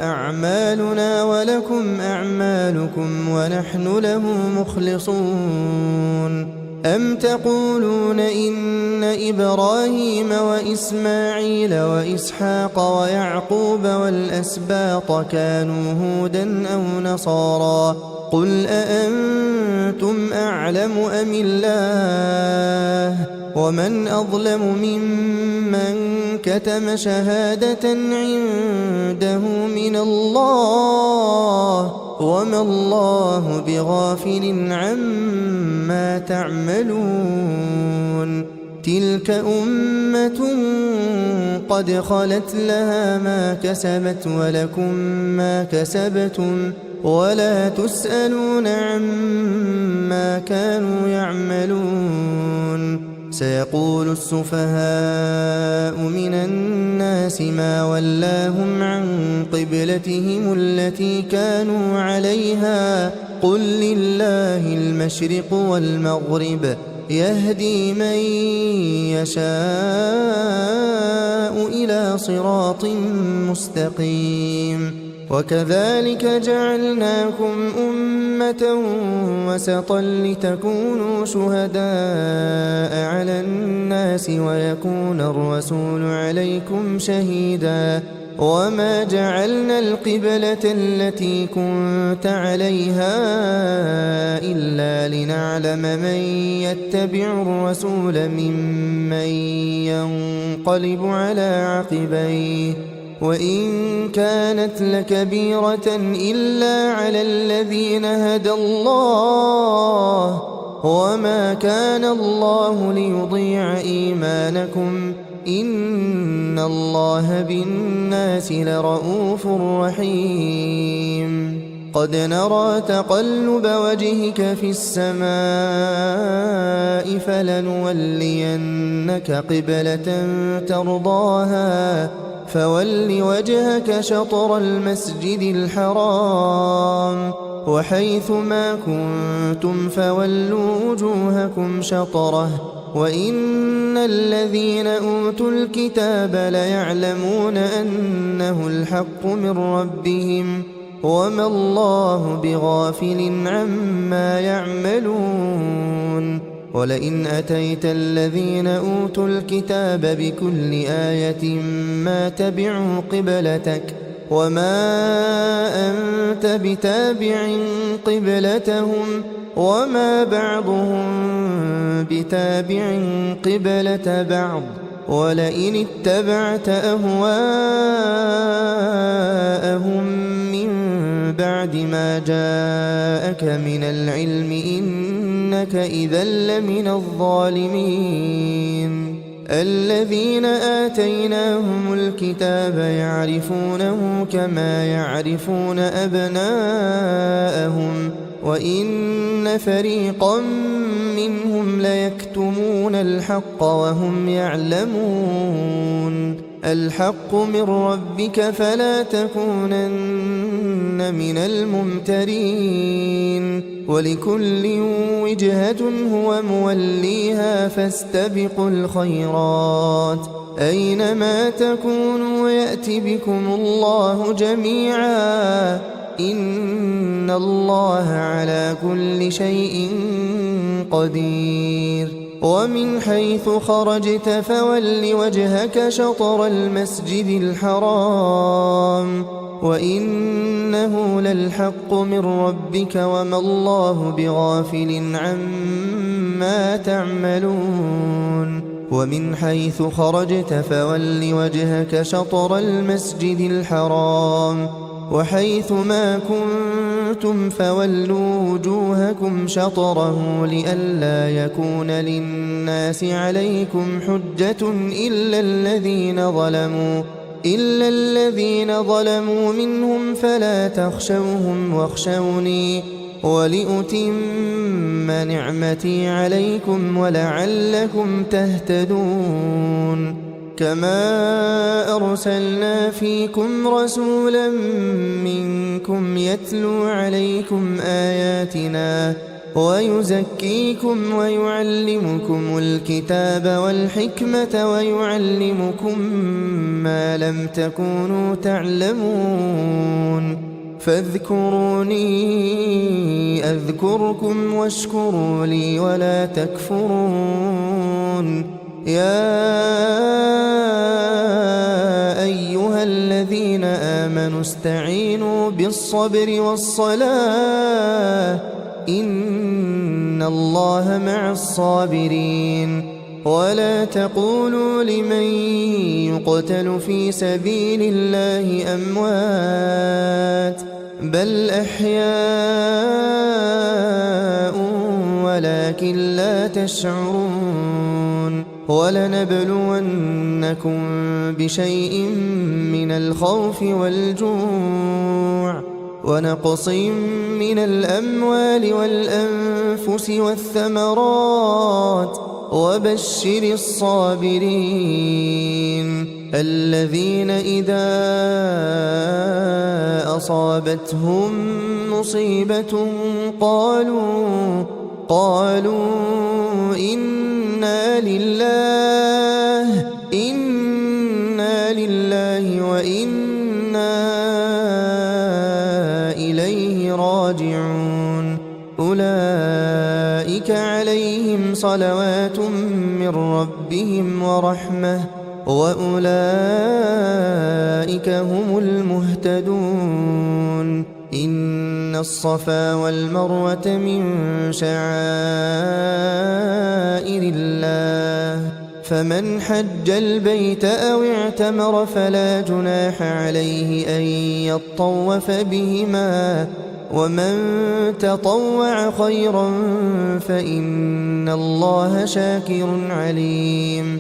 أعمالنا ولكم أعمالكم ونحن له مخلصون أم تقولون إن إبراهيم وإسماعيل وإسحاق ويعقوب والأسباط كانوا هودا أو نصارى قل أأنتم أعلم أم الله ومن أظلم ممن كتم شهادة عنده من الله وما الله بغافل عما تعملون تلك أمة قد خلت لها ما كسبت ولكم ما كسبتم ولا تسألون عما كانوا يعملون سيقول السفهاء من الناس ما ولاهم عن قبلتهم التي كانوا عليها قل لله المشرق والمغرب يهدي من يشاء إلى صراط مستقيم وكذلك جعلناكم أمة وسطا لتكونوا شهداء على الناس ويكون الرسول عليكم شهيدا وما جعلنا القبلة التي كنت عليها إلا لنعلم من يتبع الرسول ممن ينقلب على عقبيه وإن كانت لكبيرة إلا على الذين هدى الله وما كان الله ليضيع إيمانكم إن الله بالناس لرؤوف رحيم قد نرى تقلب وجهك في السماء فلنولينك قبلة ترضاها فول وجهك شطر المسجد الحرام وحيث ما كنتم فولوا وجوهكم شطره وإن الذين أوتوا الكتاب ليعلمون أنه الحق من ربهم وما الله بغافل عما يعملون ولئن أتيت الذين أوتوا الكتاب بكل آية ما تبعوا قبلتك وما أنت بتابع قبلتهم وما بعضهم بتابع قبلة بعض ولئن اتبعت أهواءهم من بعد ما جاءك من العلم إنك إذا لمن الظالمين الذين آتيناهم الكتاب يعرفونه كما يعرفون أبناءهم وإن فريقا منهم ليكتمون الحق وهم يعلمون الحق من ربك فلا تكونن من الممترين ولكل وجهة هو موليها فاستبقوا الخيرات أينما تكونوا يأت بكم الله جميعا إن الله على كل شيء قدير ومن حيث خرجت فول وجهك شطر المسجد الحرام وإنه للحق من ربك وما الله بغافل عما تعملون ومن حيث خرجت فول وجهك شطر المسجد الحرام وحيث ما كنتم فولوا وجوهكم شطره لئلا يكون للناس عليكم حجة إلا الذين ظلموا منهم فلا تخشوهم واخشوني ولأتم نعمتي عليكم ولعلكم تهتدون كما أرسلنا فيكم رسولا منكم يتلو عليكم آياتنا ويزكيكم ويعلمكم الكتاب والحكمة ويعلمكم ما لم تكونوا تعلمون فاذكروني أذكركم واشكروا لي ولا تكفرون يا أيها الذين آمنوا استعينوا بالصبر والصلاة إن الله مع الصابرين ولا تقولوا لمن يقتل في سبيل الله أموات بل أحياء ولكن لا تشعرون ولنبلونكم بشيء من الخوف والجوع ونقص من الأموال والأنفس والثمرات وبشر الصابرين الذين إذا أصابتهم مصيبة قالوا إنا لله وإنا إليه راجعون أولئك عليهم صلوات من ربهم ورحمة وأولئك هم المهتدون إن الصفا والمروة من شعائر الله فمن حج البيت أو اعتمر فلا جناح عليه أن يطوف بهما ومن تطوع خيرا فإن الله شاكر عليم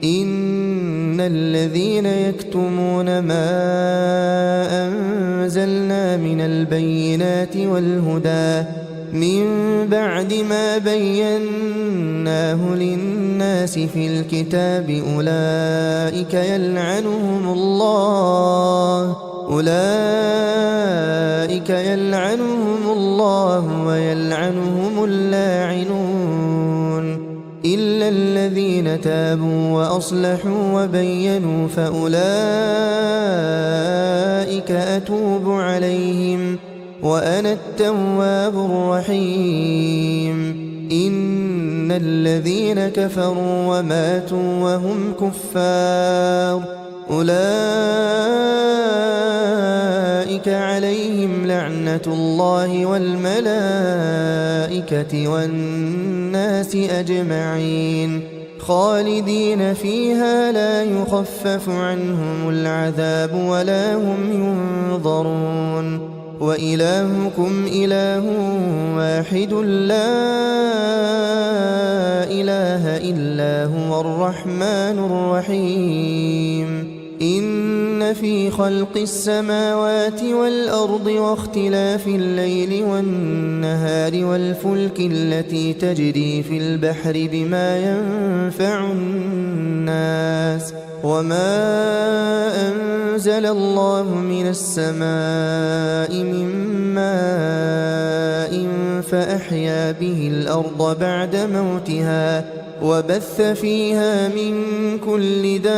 إن الذين يكتمون ما أنزلنا من البينات والهدى من بعد ما بيناه للناس في الكتاب أولئك يلعنهم الله ويلعنهم اللاعنون إلا الذين تابوا وأصلحوا وبينوا فأولئك أتوب عليهم وأنا التواب الرحيم إن الذين كفروا وماتوا وهم كفار أولئك عليهم لعنة الله والملائكة والناس أجمعين خالدين فيها لا يخفف عنهم العذاب ولا هم ينظرون وإلهكم إله واحد لا إله إلا هو الرحمن الرحيم إن في خلق السماوات والأرض واختلاف الليل والنهار والفلك التي تجري في البحر بما ينفع الناس وما أنزل الله من السماء من ماء فأحيا به الأرض بعد موتها وبث فيها من كل دابة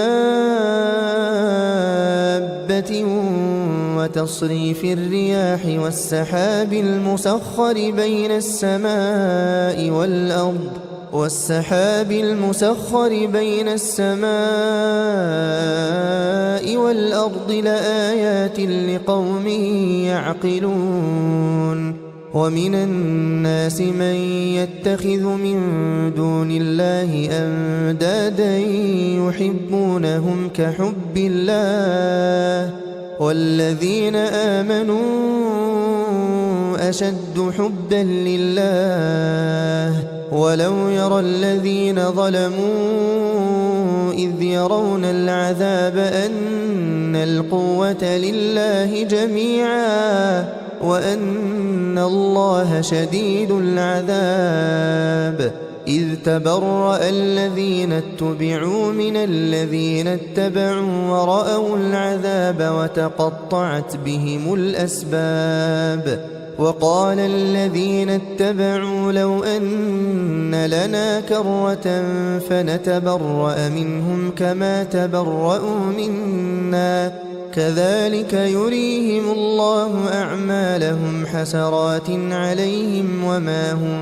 وتصريف الرياح والسحاب المسخر بين السماء والأرض لآيات لقوم يعقلون ومن الناس من يتخذ من دون الله أندادا يحبونهم كحب الله والذين آمنوا أشد حبا لله ولو يرى الذين ظلموا إذ يرون العذاب أن القوة لله جميعا وأن الله شديد العذاب إذ تبرأ الذين اتبعوا من الذين اتبعوا ورأوا العذاب وتقطعت بهم الأسباب وقال الذين اتبعوا لو أن لنا كرة فنتبرأ منهم كما تبرأوا منا كذلك يريهم الله أعمالهم حسرات عليهم وما هم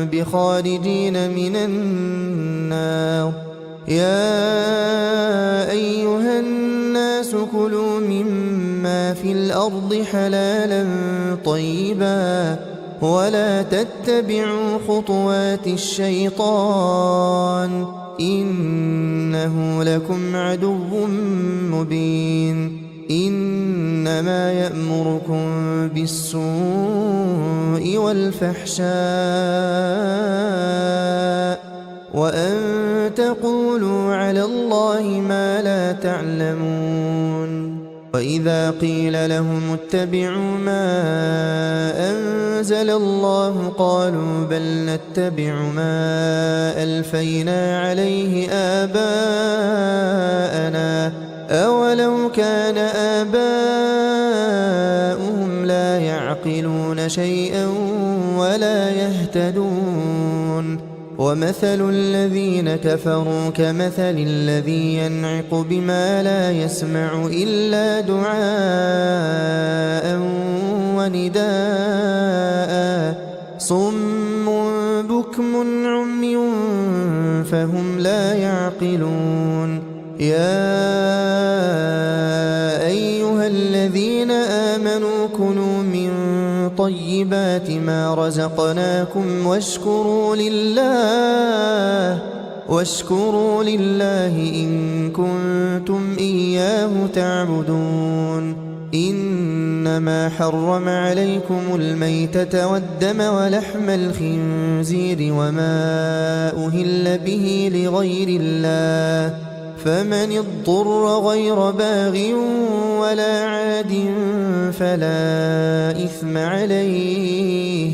بخارجين من النار يا أيها الناس كلوا مما في الأرض حلالا طيبا ولا تتبعوا خطوات الشيطان إنه لكم عدو مبين إنما يأمركم بالسوء والفحشاء وأن تقولوا على الله ما لا تعلمون وإذا قيل لهم اتبعوا ما أنزل الله قالوا بل نتبع ما ألفينا عليه آباءنا أولو كان آباؤهم لا يعقلون شيئا ولا يهتدون ومثل الذين كفروا كمثل الذي ينعق بما لا يسمع إلا دعاء ونداء صم بكم عمي فهم لا يعقلون يا أيها الذين آمنوا كلوا من طيبات ما رزقناكم واشكروا لله إن كنتم إياه تعبدون إنما حرم عليكم الميتة والدم ولحم الخنزير وما أهل به لغير الله فمن اضطر غير باغ ولا عاد فلا إثم عليه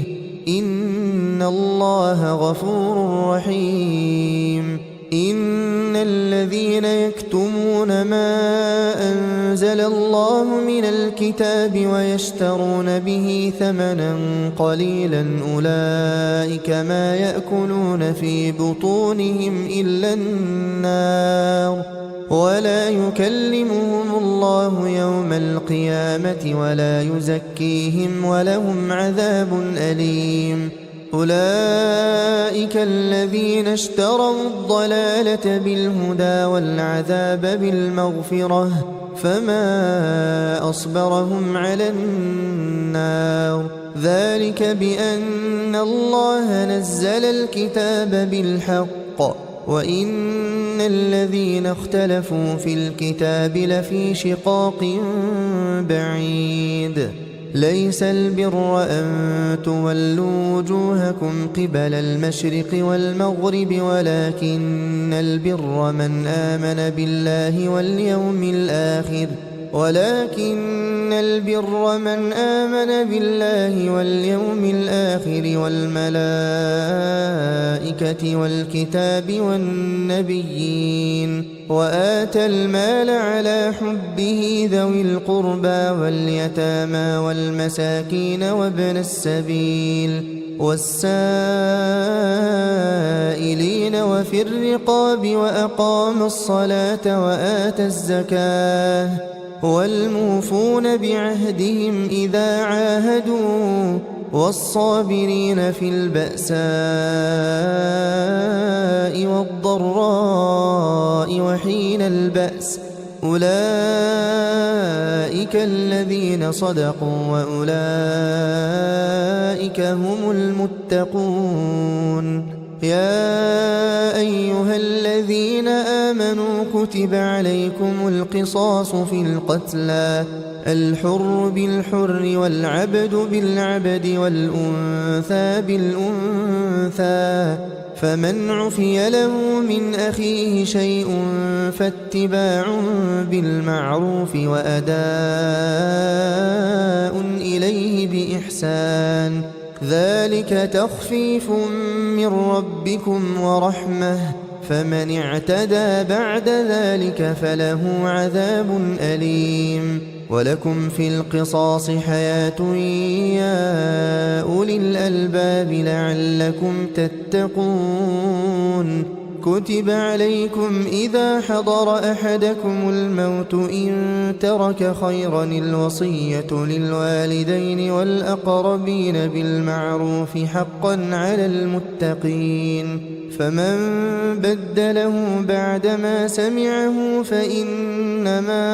إن الله غفور رحيم إن الذين يكتمون ما أنزل الله من الكتاب ويشترون به ثمنا قليلا أولئك ما يأكلون في بطونهم إلا النار ولا يكلمهم الله يوم القيامة ولا يزكيهم ولهم عذاب أليم أولئك الذين اشتروا الضلالة بالهدى والعذاب بالمغفرة فما أصبرهم على النار ذلك بأن الله نزل الكتاب بالحق وإن الذين اختلفوا في الكتاب لفي شقاق بعيد ليس البر أن تولوا وجوهكم قبل المشرق والمغرب ولكن البر من آمن بالله واليوم الآخر والملائكة والكتاب والنبيين وآتى المال على حبه ذوي القربى واليتامى والمساكين وابن السبيل والسائلين وفي الرقاب وأقام الصلاة وآتى الزكاة والموفون بعهدهم إذا عاهدوا والصابرين في البأساء والضراء وحين البأس أولئك الذين صدقوا وأولئك هم المتقون يا أيها الذين آمنوا كتب عليكم القصاص في القتلى الحر بالحر والعبد بالعبد والأنثى بالأنثى فمن عفي له من أخيه شيء فاتباع بالمعروف وأداء إليه بإحسان ذلك تخفيف من ربكم ورحمة فمن اعتدى بعد ذلك فله عذاب أليم ولكم في القصاص حياة يا أولي الألباب لعلكم تتقون كتب عليكم إذا حضر أحدكم الموت إن ترك خيرا الوصية للوالدين والأقربين بالمعروف حقا على المتقين فمن بدله بعدما سمعه فإنما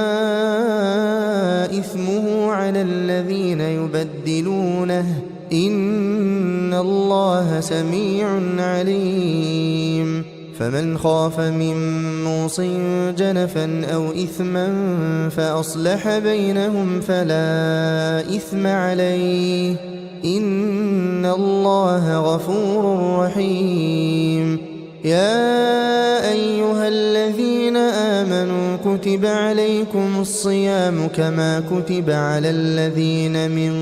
إثمه على الذين يبدلونه إن الله سميع عليم فمن خاف من موص جنفا أو إثما فأصلح بينهم فلا إثم عليه إن الله غفور رحيم يا أيها الذين آمنوا كتب عليكم الصيام كما كتب على الذين من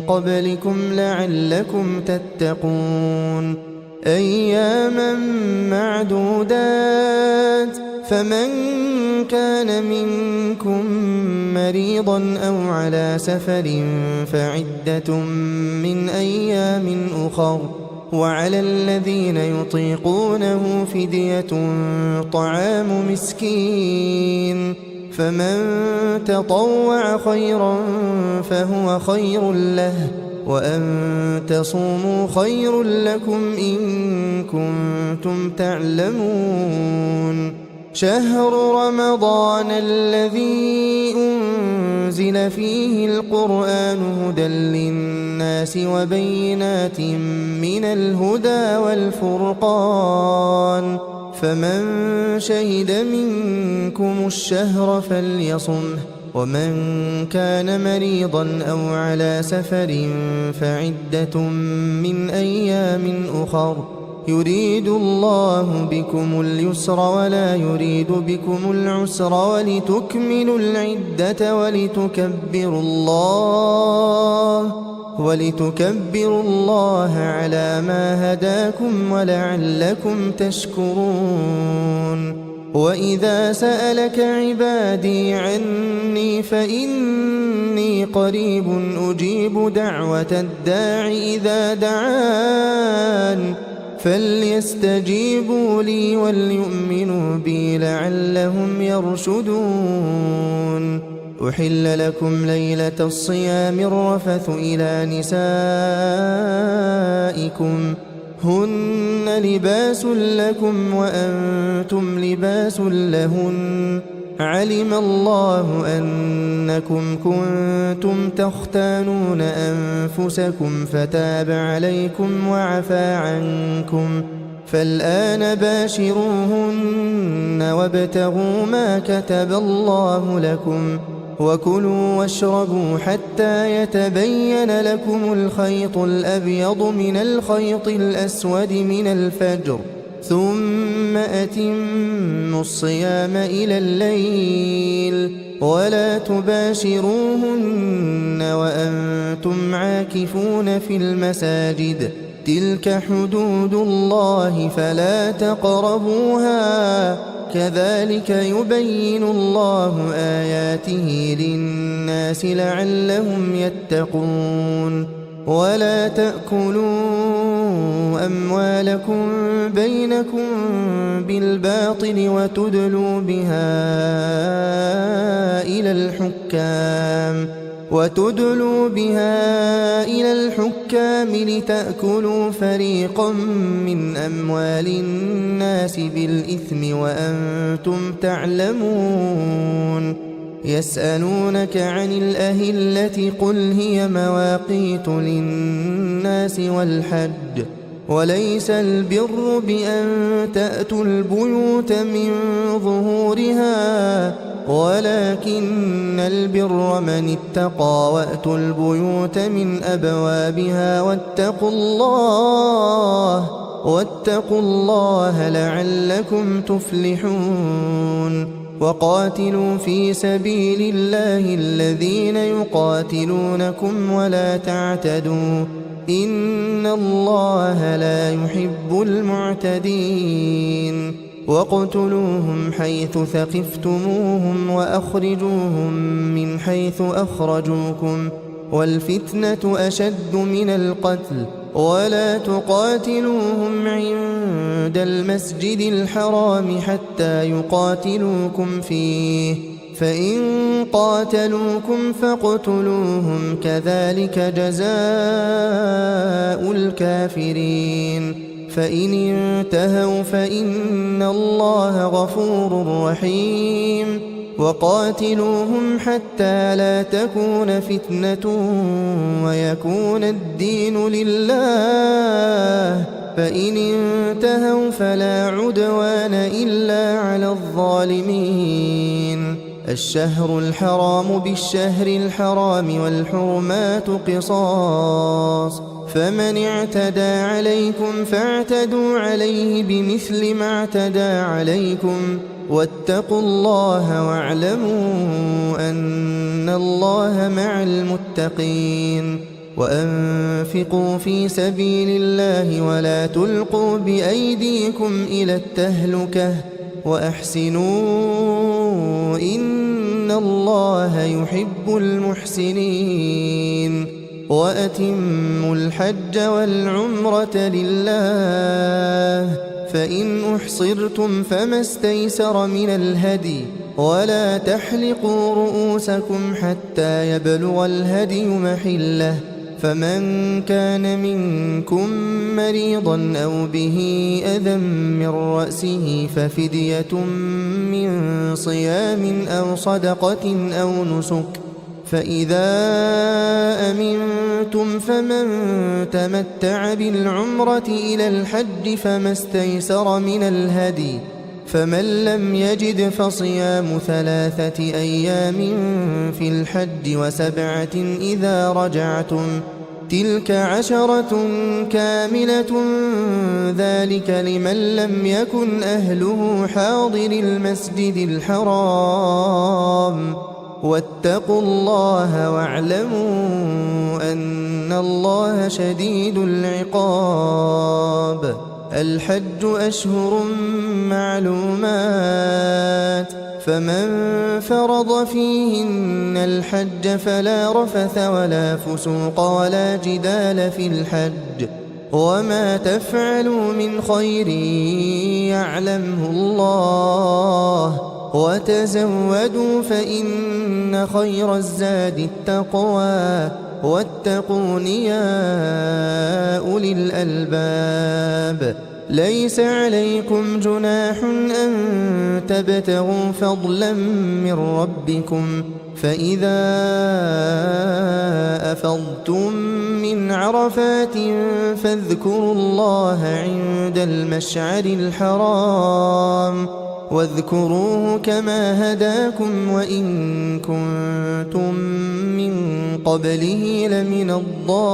قبلكم لعلكم تتقون أياما معدودات فمن كان منكم مريضا أو على سفر فعدة من أيام أخر وعلى الذين يطيقونه فدية طعام مسكين فمن تطوع خيرا فهو خير له وأن تصوموا خير لكم إن كنتم تعلمون شهر رمضان الذي أنزل فيه القرآن هدى للناس وبينات من الهدى والفرقان فمن شهد منكم الشهر فليصمه ومن كان مريضا أو على سفر فعدة من أيام أخر يريد الله بكم اليسر ولا يريد بكم العسر ولتكملوا العدة ولتكبروا الله على ما هداكم ولعلكم تشكرون وإذا سألك عبادي عني فإني قريب أجيب دعوة الداع إذا دعان فليستجيبوا لي وليؤمنوا بي لعلهم يرشدون أحل لكم ليلة الصيام الرفث إلى نسائكم هن لباس لكم وأنتم لباس لهن علم الله أنكم كنتم تختانون أنفسكم فتاب عليكم وعفى عنكم فالآن باشروهن وابتغوا ما كتب الله لكم وكلوا واشربوا حتى يتبين لكم الخيط الأبيض من الخيط الأسود من الفجر ثم أتموا الصيام إلى الليل ولا تباشروهن وأنتم عاكفون في المساجد تلك حدود الله فلا تقربوها كذلك يبين الله آياته للناس لعلهم يتقون ولا تأكلوا أموالكم بينكم بالباطل وتدلوا بها إلى الحكام لتأكلوا فريقا من أموال الناس بالإثم وأنتم تعلمون يسألونك عن الأهلة قل هي مواقيت للناس والحج وليس البر بأن تأتوا البيوت من ظهورها ولكن البر من اتقى وأتوا البيوت من أبوابها واتقوا الله لعلكم تفلحون وقاتلوا في سبيل الله الذين يقاتلونكم ولا تعتدوا إن الله لا يحب المعتدين واقتلوهم حيث ثقفتموهم وأخرجوهم من حيث أخرجوكم والفتنة أشد من القتل ولا تقاتلوهم عند المسجد الحرام حتى يقاتلوكم فيه فإن قاتلوكم فاقتلوهم كذلك جزاء الكافرين فإن انتهوا فإن الله غفور رحيم وقاتلوهم حتى لا تكون فتنة ويكون الدين لله فإن انتهوا فلا عدوان إلا على الظالمين الشهر الحرام بالشهر الحرام والحرمات قصاص فمن اعتدى عليكم فاعتدوا عليه بمثل ما اعتدى عليكم واتقوا الله واعلموا أن الله مع المتقين وأنفقوا في سبيل الله ولا تلقوا بأيديكم إلى التهلكة وأحسنوا إن الله يحب المحسنين وأتموا الحج والعمرة لله فإن أحصرتم فما استيسر من الهدي ولا تحلقوا رؤوسكم حتى يبلغ الهدي محله فمن كان منكم مريضا أو به أذى من رأسه ففدية من صيام أو صدقة أو نسك فإذا أمنتم فمن تمتع بالعمرة إلى الحج فما استيسر من الهدي فمن لم يجد فصيام 3 أيام في الحج و7 إذا رجعتم تلك 10 كاملة ذلك لمن لم يكن أهله حاضر المسجد الحرام واتقوا الله واعلموا أن الله شديد العقاب الحج أشهر معلومات فمن فرض فيهن الحج فلا رفث ولا فسوق ولا جدال في الحج وما تفعلوا من خير يعلمه الله وتزودوا فإن خير الزاد التقوى واتقون يا أولي الألباب. ليس عليكم جناح أن تبتغوا فضلا من ربكم، فإذا أفضتم من عرفات فاذكروا الله عند المشعر الحرام، واذكروه كما هداكم وإن كنتم من قبله لمن الضالين.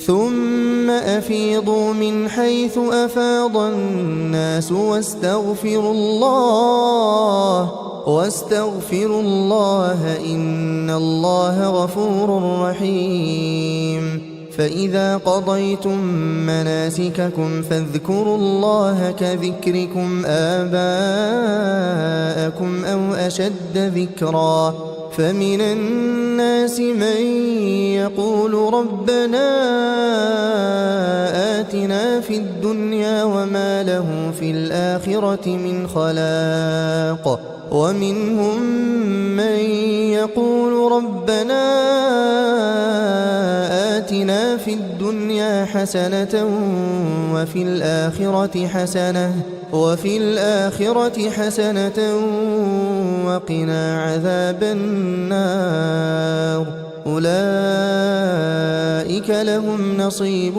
ثم أفيضوا من حيث أفاض الناس واستغفروا الله إن الله غفور رحيم. فإذا قضيتم مناسككم فاذكروا الله كذكركم آباءكم أو أشد ذكرا. فمن الناس من يقول ربنا آتنا في الدنيا وما له في الآخرة من خلاق، ومنهم من يقول ربنا آتنا في الدنيا حسنة وفي الآخرة حسنة وقنا عذاب النار. أولئك لهم نصيب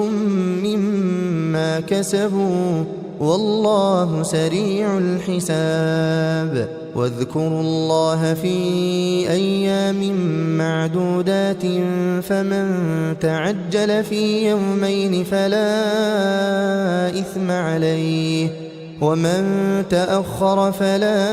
مما كسبوا والله سريع الحساب. واذكروا الله في أيام معدودات، فمن تعجل في يومين فلا إثم عليه، ومن تأخر فلا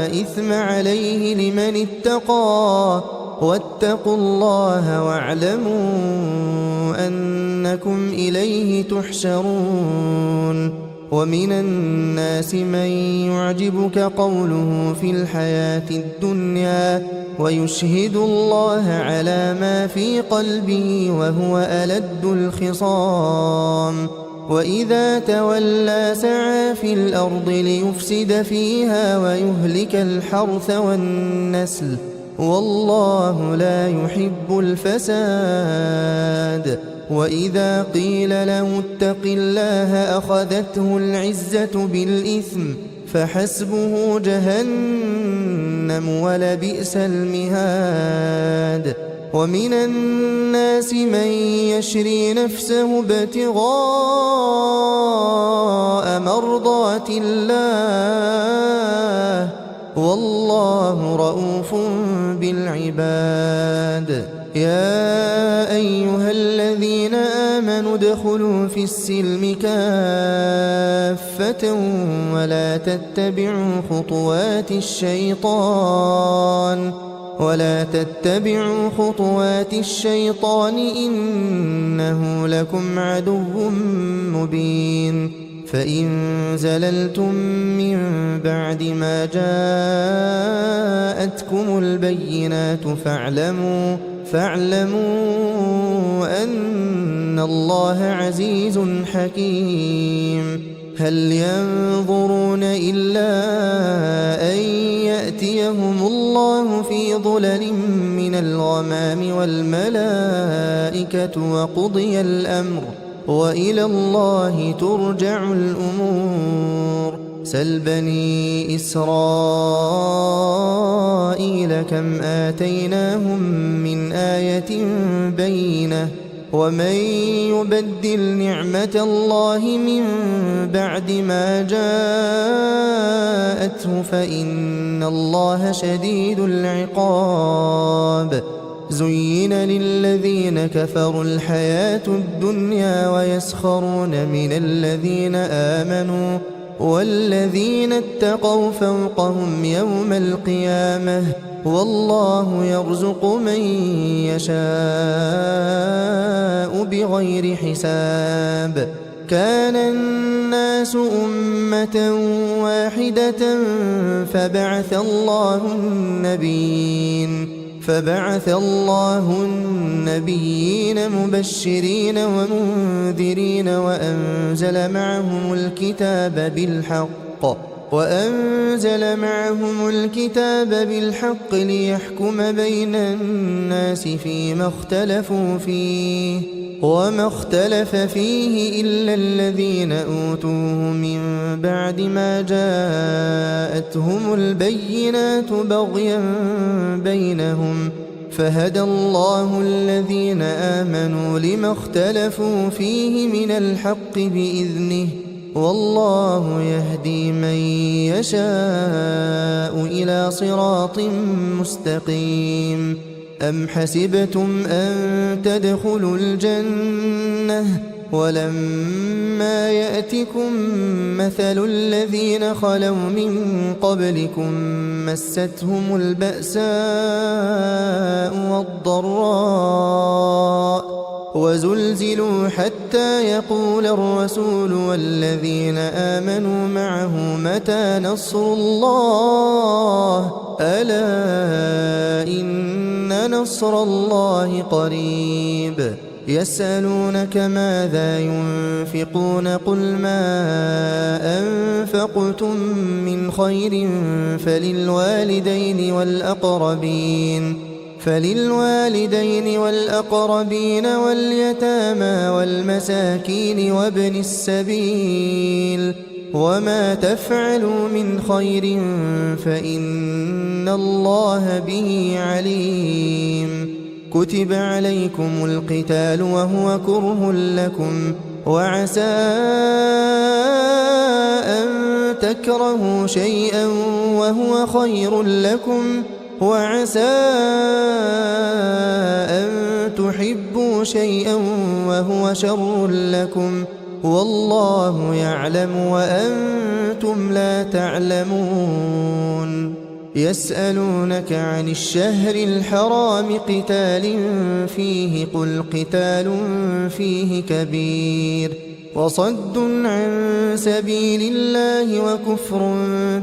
إثم عليه لمن اتقى. واتقوا الله واعلموا أنكم إليه تحشرون. ومن الناس من يعجبك قوله في الحياة الدنيا ويشهد الله على ما في قلبه وهو ألد الخصام. وإذا تولى سعى في الأرض ليفسد فيها ويهلك الحرث والنسل والله لا يحب الفساد. وإذا قيل له اتق الله أخذته العزة بالإثم فحسبه جهنم ولبئس المهاد. ومن الناس من يشري نفسه ابتغاء مرضات الله والله رؤوف بالعباد. يا أيها الذين آمنوا ادخلوا في السلم كافة ولا تتبعوا خطوات الشيطان إنه لكم عدو مبين. فإن زللتم من بعد ما جاءتكم البينات فاعلموا أن الله عزيز حكيم. هل ينظرون إلا أن يأتيهم الله في ظلل من الغمام والملائكة وقضي الأمر وإلى الله ترجع الأمور. سل بني إسرائيل كم آتيناهم من آية بينة ومن يبدل نعمة الله من بعد ما جاءته فإن الله شديد العقاب. زين للذين كفروا الحياة الدنيا ويسخرون من الذين آمنوا والذين اتقوا فوقهم يوم القيامة والله يرزق من يشاء بغير حساب. كان الناس أمة واحدة فبعث الله النبيين مبشرين ومنذرين وأنزل معهم الكتاب بالحق وأنزل معهم الكتاب بالحق ليحكم بين الناس فيما اختلفوا فيه وما اختلف فيه إلا الذين أوتوه من بعد ما جاءتهم البينات بغيا بينهم فهدى الله الذين آمنوا لما اختلفوا فيه من الحق بإذنه والله يهدي من يشاء إلى صراط مستقيم. أم حسبتم أن تدخلوا الجنة ولما يأتكم مثل الذين خلوا من قبلكم مستهم البأساء والضراء وزلزلوا حتى يقول الرسول والذين آمنوا معه متى نصر الله ألا إن نصر الله قريب. يسألونك ماذا ينفقون قل ما أنفقتم من خير فللوالدين والأقربين واليتامى والمساكين وابن السبيل وما تفعلوا من خير فإن الله به عليم. كتب عليكم القتال وهو كره لكم وعسى أن تكرهوا شيئا وهو خير لكم وعسى أن تحبوا شيئا وهو شر لكم والله يعلم وأنتم لا تعلمون. يسألونك عن الشهر الحرام قتال فيه قل قتال فيه كبير وصد عن سبيل الله وكفر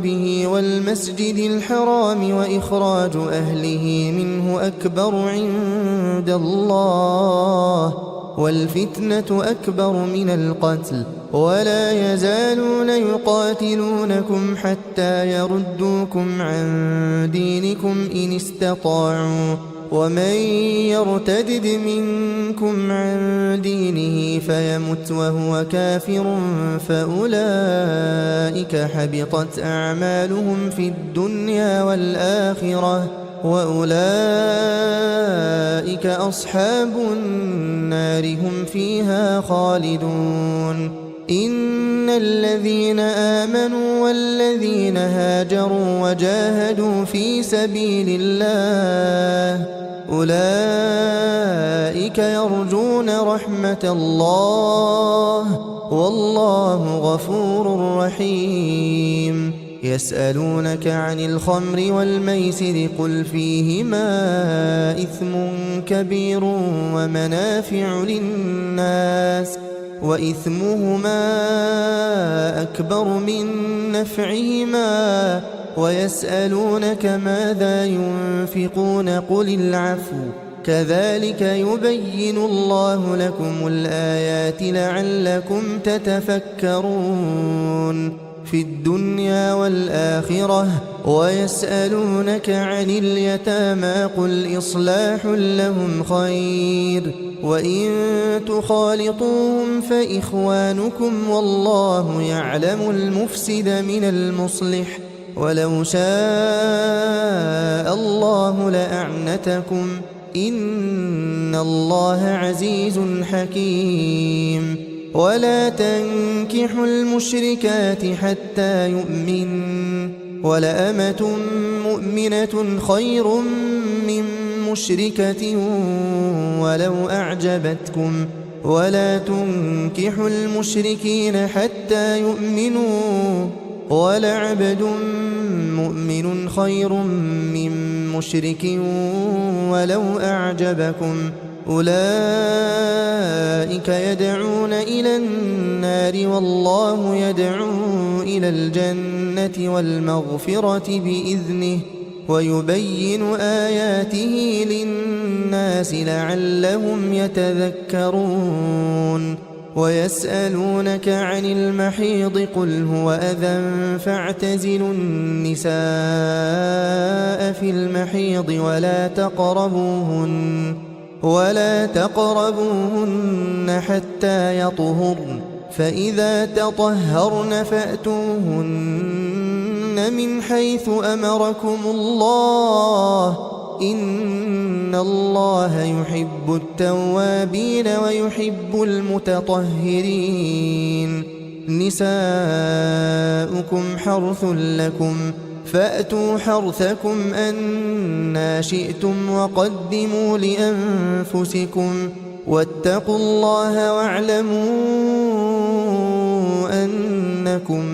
به والمسجد الحرام وإخراج أهله منه أكبر عند الله والفتنة أكبر من القتل ولا يزالون يقاتلونكم حتى يردوكم عن دينكم إن استطاعوا ومن يرتدد منكم عن دينه فيمت وهو كافر فأولئك حبطت أعمالهم في الدنيا والآخرة وأولئك أصحاب النار هم فيها خالدون. إن الذين آمنوا والذين هاجروا وجاهدوا في سبيل الله أولئك يرجون رحمة الله والله غفور رحيم. يسألونك عن الخمر والميسر قل فيهما إثم كبير ومنافع للناس وإثمهما أكبر من نفعهما ويسألونك ماذا ينفقون قل العفو كذلك يبين الله لكم الآيات لعلكم تتفكرون في الدنيا والآخرة. ويسألونك عن اليتامى قل إصلاح لهم خير وإن تخالطوهم فإخوانكم والله يعلم المفسد من المصلح ولو شاء الله لأعنتكم إن الله عزيز حكيم. ولا تنكحوا المشركات حتى يؤمن ولأمة مؤمنة خير من مشركة ولو أعجبتكم ولا تنكحوا المشركين حتى يؤمنوا ولعبد مؤمن خير من مشرك ولو أعجبكم أولئك يدعون إلى النار والله يدعو إلى الجنة والمغفرة بإذنه ويبين آياته للناس لعلهم يتذكرون. ويسألونك عن المحيض قل هو أذى فاعتزلوا النساء في المحيض ولا تقربوهن حتى يطهرن فإذا تطهرن فأتوهن من حيث أمركم الله إن الله يحب التوابين ويحب المتطهرين نساؤكم حرث لكم فأتوا حرثكم أنى شئتم وقدموا لأنفسكم واتقوا الله واعلموا أنكم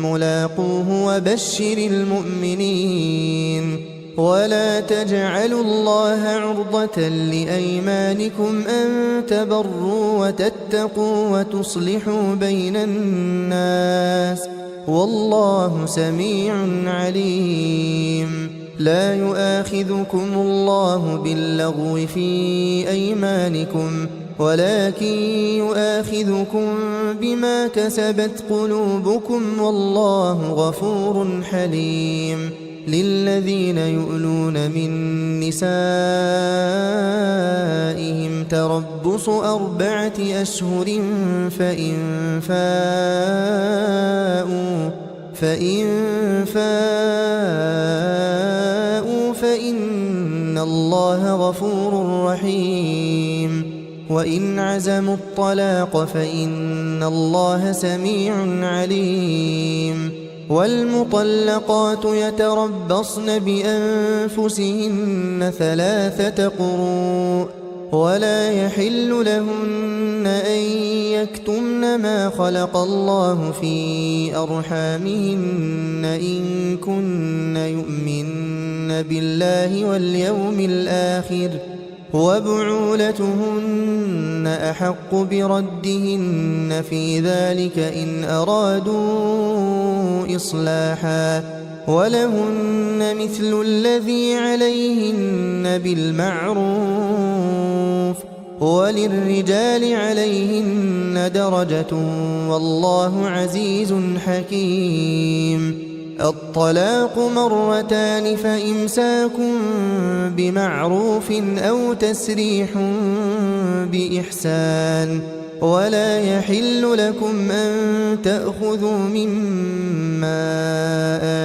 ملاقوه وبشر المؤمنين ولا تجعلوا الله عرضة لأيمانكم أن تبروا وتتقوا وتصلحوا بين الناس والله سميع عليم لا يؤاخذكم الله باللغو في أيمانكم ولكن يؤاخذكم بما كسبت قلوبكم والله غفور حليم للذين يؤلون من نسائهم تربص 4 أشهر فإن فاءوا فإن الله غفور رحيم وإن عزموا الطلاق فإن الله سميع عليم والمطلقات يتربصن بأنفسهن 3 قروء ولا يحل لهن أن يكتمن ما خلق الله في أرحامهن إن كن يؤمن بالله واليوم الآخر وبعولتهن أحق بردهن في ذلك إن أرادوا إصلاحا ولهن مثل الذي عليهن بالمعروف وللرجال عليهن درجة والله عزيز حكيم الطلاق 2 فإمساك بمعروف أو تسريح بإحسان ولا يحل لكم أن تأخذوا مما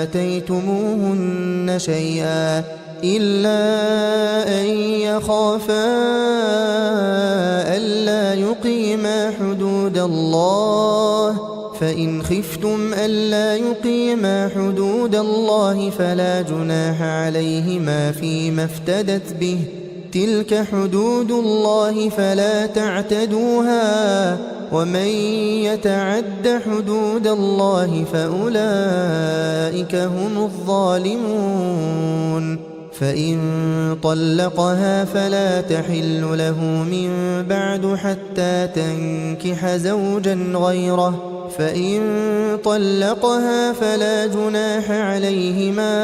آتيتموهن شيئا إلا أن يخافا ألا يقيما حدود الله فإن خفتم ألا يقيما حدود الله فلا جناح عليهما فيما افتدت به تلك حدود الله فلا تعتدوها ومن يتعد حدود الله فأولئك هم الظالمون فإن طلقها فلا تحل له من بعد حتى تنكح زوجا غيره فإن طلقها فلا جناح عليهما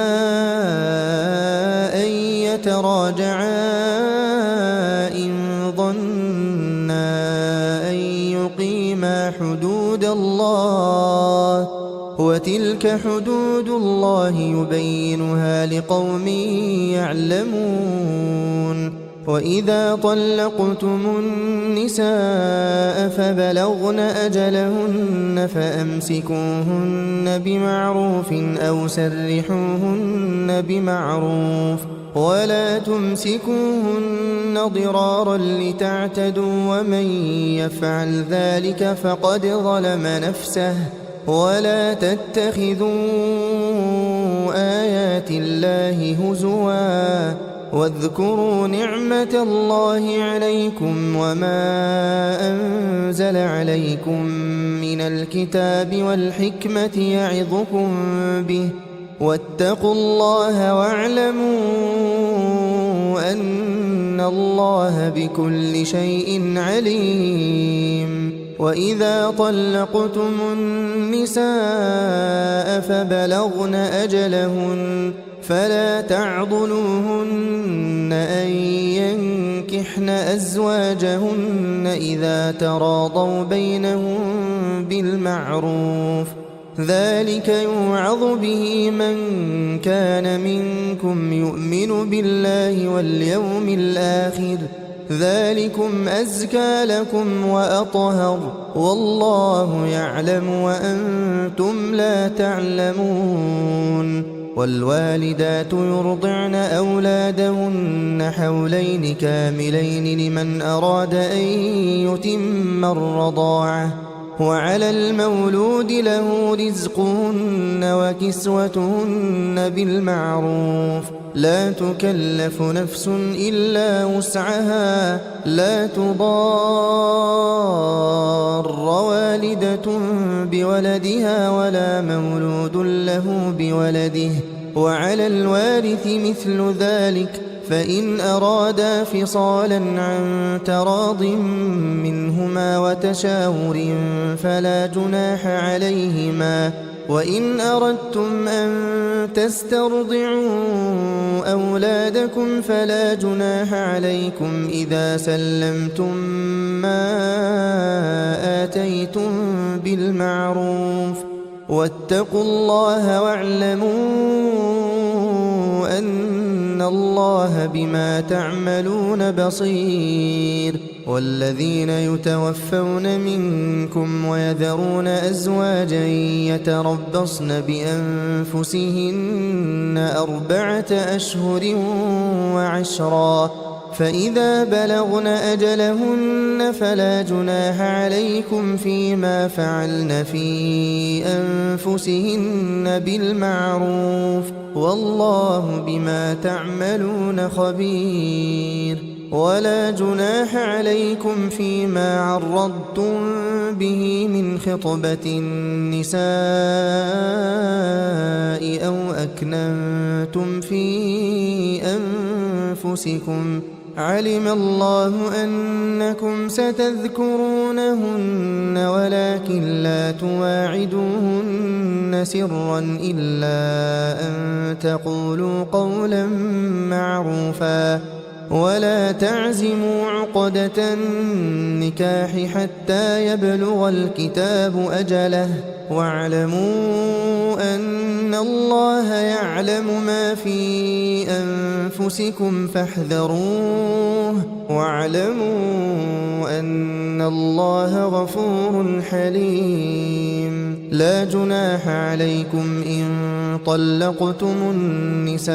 أن يتراجعا إن ظنا أن يقيما حدود الله وتلك حدود الله يبينها لقوم يعلمون وإذا طلقتم النساء فبلغن أجلهن فأمسكوهن بمعروف أو سرحوهن بمعروف ولا تمسكوهن ضرارا لتعتدوا ومن يفعل ذلك فقد ظلم نفسه ولا تتخذوا آيات الله هزوا واذكروا نعمة الله عليكم وما أنزل عليكم من الكتاب والحكمة يعظكم به واتقوا الله واعلموا أن الله بكل شيء عليم وإذا طلقتم النساء فبلغن أجلهن فلا تعضلوهن أن ينكحن أزواجهن إذا تراضوا بينهم بالمعروف، ذلك يوعظ به من كان منكم يؤمن بالله واليوم الآخر، ذلكم أزكى لكم وأطهر، والله يعلم وأنتم لا تعلمون. والوالدات يرضعن أولادهن حولين كاملين لمن أراد أن يتم الرضاعة، وعلى المولود له رزقهن وكسوتهن بالمعروف، لا تكلف نفس إلا وسعها، لا تضار والدة بولدها ولا مولود له بولده، وعلى الوارث مثل ذلك، فإن أرادا فصالا عن تراض منهما وتشاور فلا جناح عليهما. وإن أردتم أن تسترضعوا أولادكم فلا جناح عليكم إذا سلمتم ما آتيتم بالمعروف، واتقوا الله واعلموا أن الله بما تعملون بصير. والذين يتوفون منكم ويذرون أزواجا يتربصن بأنفسهن 4 أشهر وعشرا، فإذا بلغن أجلهن فلا جناح عليكم فيما فعلن في أنفسهن بالمعروف، والله بما تعملون خبير. ولا جناح عليكم فيما عرضتم به من خطبة النساء أو أكننتم في أنفسكم، علم الله أنكم ستذكرونهن ولكن لا تواعدوهن سرا إلا أن تقولوا قولا معروفا، ولا تعزموا عقدة النكاح حتى يبلغ الكتاب أجله، واعلموا أن الله يعلم ما في أنفسكم فاحذروه، واعلموا أن الله غفور حليم. لا جناح عليكم إن طلقتم النساء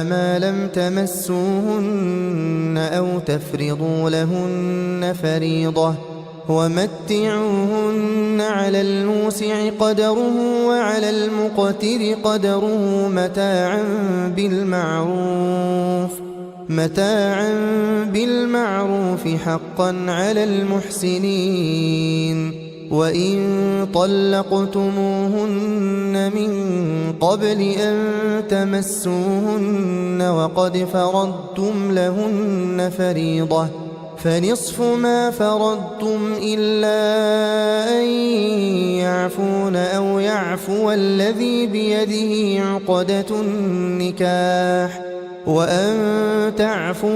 ما لم تمسوهن أو تفرضوا لهن فريضة، ومتعوهن على الموسع قدره وعلى المقتر قدره متاعا بالمعروف حقا على المحسنين. وإن طلقتموهن من قبل أن تمسوهن وقد فرضتم لهن فريضة فنصف ما فرضتم إلا أن يعفون أو يعفو الذي بيده عقدة النكاح، وأن تعفوا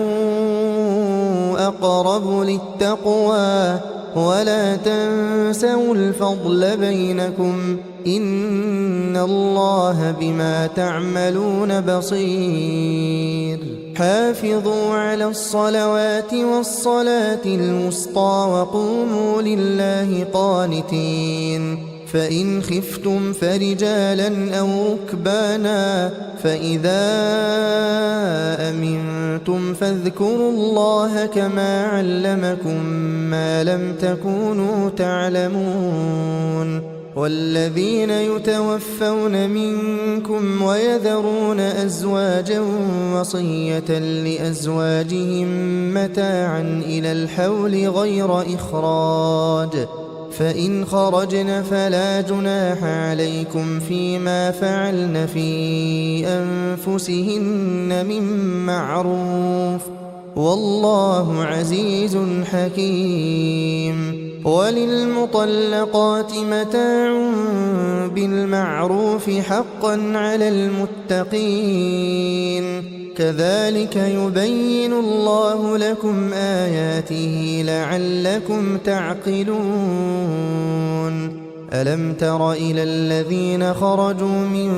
أقرب للتقوى، ولا تنسوا الفضل بينكم، إن الله بما تعملون بصير. حافظوا على الصلوات والصلاة الوسطى وقوموا لله قانتين، فإن خفتم فرجالا أو ركبانا، فإذا أمنتم فاذكروا الله كما علمكم ما لم تكونوا تعلمون. والذين يتوفون منكم ويذرون أزواجا وصية لأزواجهم متاعا إلى الحول غير إخراج، فإن خرجن فلا جناح عليكم فيما فعلن في أنفسهن من معروف، والله عزيز حكيم. وللمطلقات متاع بالمعروف حقا على المتقين كذلك يبين الله لكم آياته لعلكم تعقلون ألم تر إلى الذين خرجوا من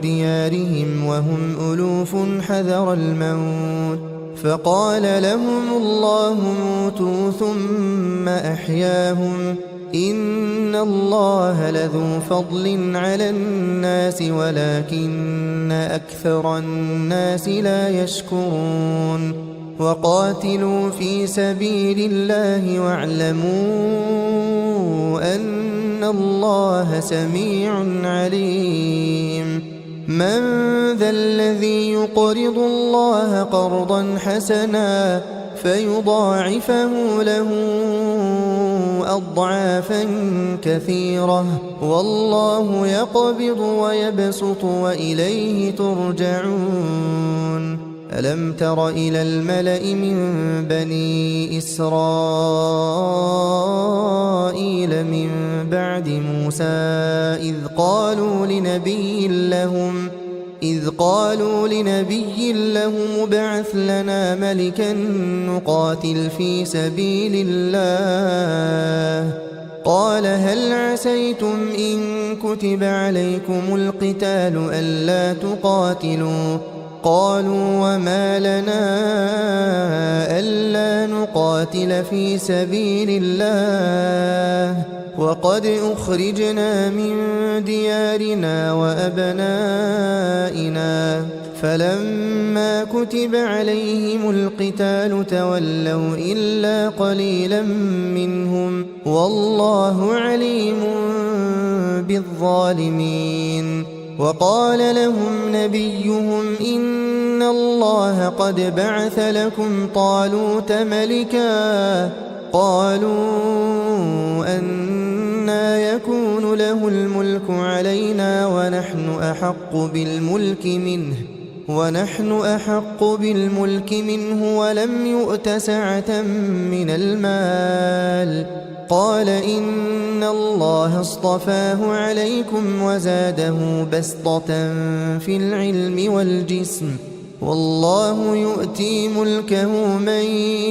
ديارهم وهم ألوف حذر الموت فقال لهم الله موتوا ثم أحياهم إن الله لذو فضل على الناس ولكن أكثر الناس لا يشكرون وقاتلوا في سبيل الله واعلموا أن الله سميع عليم من ذا الذي يقرض الله قرضا حسنا فيضاعفه له أضعافا كثيرة والله يقبض ويبسط وإليه ترجعون ألم تر إلى الملأ من بني إسرائيل من بعد موسى إذ قالوا لنبي لهم ابعث لنا ملكا نقاتل في سبيل الله قال هل عسيتم إن كتب عليكم القتال ألا تقاتلوا قالوا وما لنا ألا نقاتل في سبيل الله وقد أخرجنا من ديارنا وأبنائنا فلما كتب عليهم القتال تولوا إلا قليلا منهم والله عليم بالظالمين وقال لهم نبيهم إن الله قد بعث لكم طالوت ملكا قالوا أنى يكون له الملك علينا ونحن أحق بالملك منه ولم يؤت سعة من المال قال إن الله اصطفاه عليكم وزاده بسطة في العلم والجسم والله يؤتي ملكه من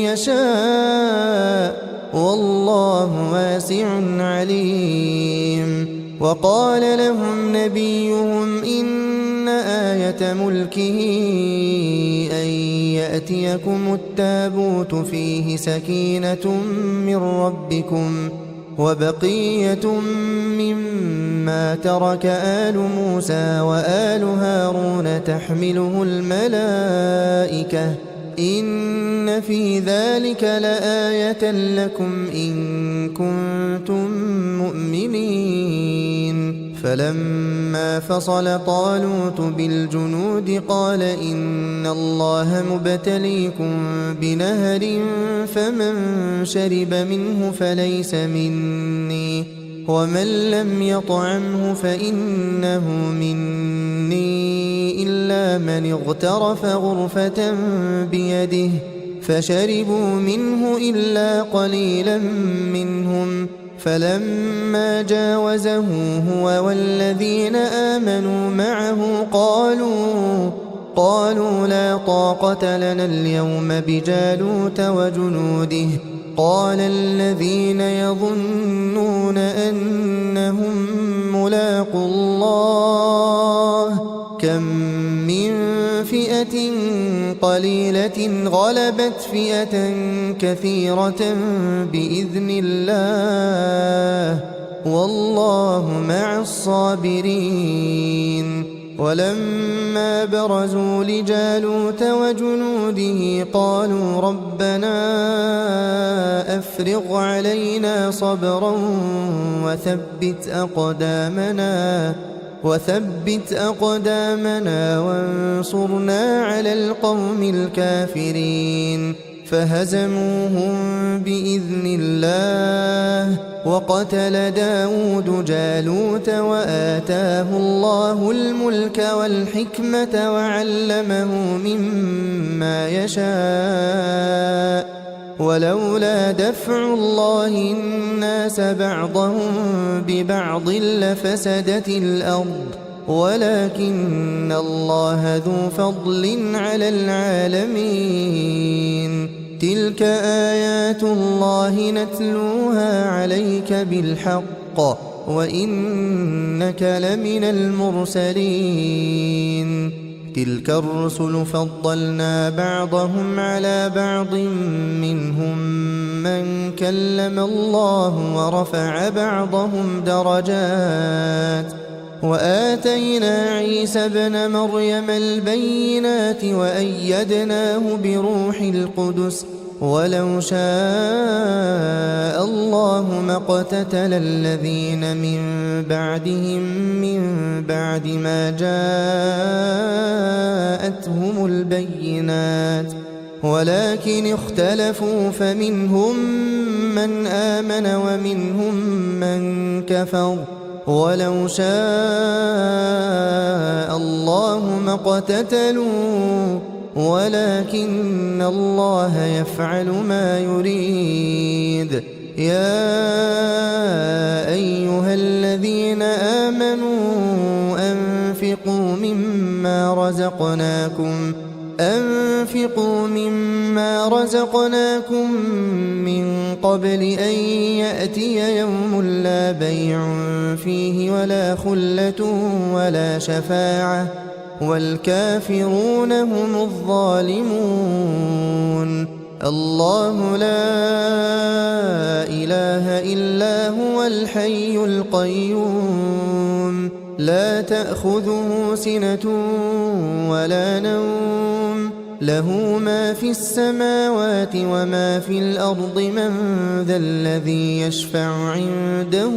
يشاء والله واسع عليم وقال لهم نبيهم إن آية ملكه أن يأتيكم التابوت فيه سكينة من ربكم وبقية مما ترك آل موسى وآل هارون تحمله الملائكة إن في ذلك لآية لكم إن كنتم مؤمنين فلما فصل طالوت بالجنود قال إن الله مبتليكم بنهر فمن شرب منه فليس مني ومن لم يطعمه فإنه مني إلا من اغترف غرفة بيده فشربوا منه إلا قليلا منهم فلما جاوزه هو والذين آمنوا معه قالوا لا طاقة لنا اليوم بجالوت وجنوده قال الذين يظنون أنهم ملاقو الله كم من فئة قليلة غلبت فئة كثيرة بإذن الله والله مع الصابرين ولما برزوا لجالوت وجنوده قالوا ربنا أفرغ علينا صبرا وثبت أقدامنا وانصرنا على القوم الكافرين فهزموهم بإذن الله وقتل داود جالوت وآتاه الله الملك والحكمة وعلمه مما يشاء ولولا دفع الله الناس بعضهم ببعض لفسدت الأرض ولكن الله ذو فضل على العالمين تلك آيات الله نتلوها عليك بالحق وإنك لمن المرسلين تلك الرسل فضلنا بعضهم على بعض منهم من كلم الله ورفع بعضهم درجات وآتينا عيسى ابن مريم البينات وأيدناه بروح القدس ولو شاء الله ما اقتتل الذين من بعدهم من بعد ما جاءتهم البينات ولكن اختلفوا فمنهم من آمن ومنهم من كفر ولو شاء الله ما اقتتلوا ولكن الله يفعل ما يريد يا أيها الذين آمنوا أنفقوا مما رزقناكم من قبل أن يأتي يوم لا بيع فيه ولا خلة ولا شفاعة والكافرون هم الظالمون الله لا إله إلا هو الحي القيوم لا تأخذه سنة ولا نوم له ما في السماوات وما في الأرض من ذا الذي يشفع عنده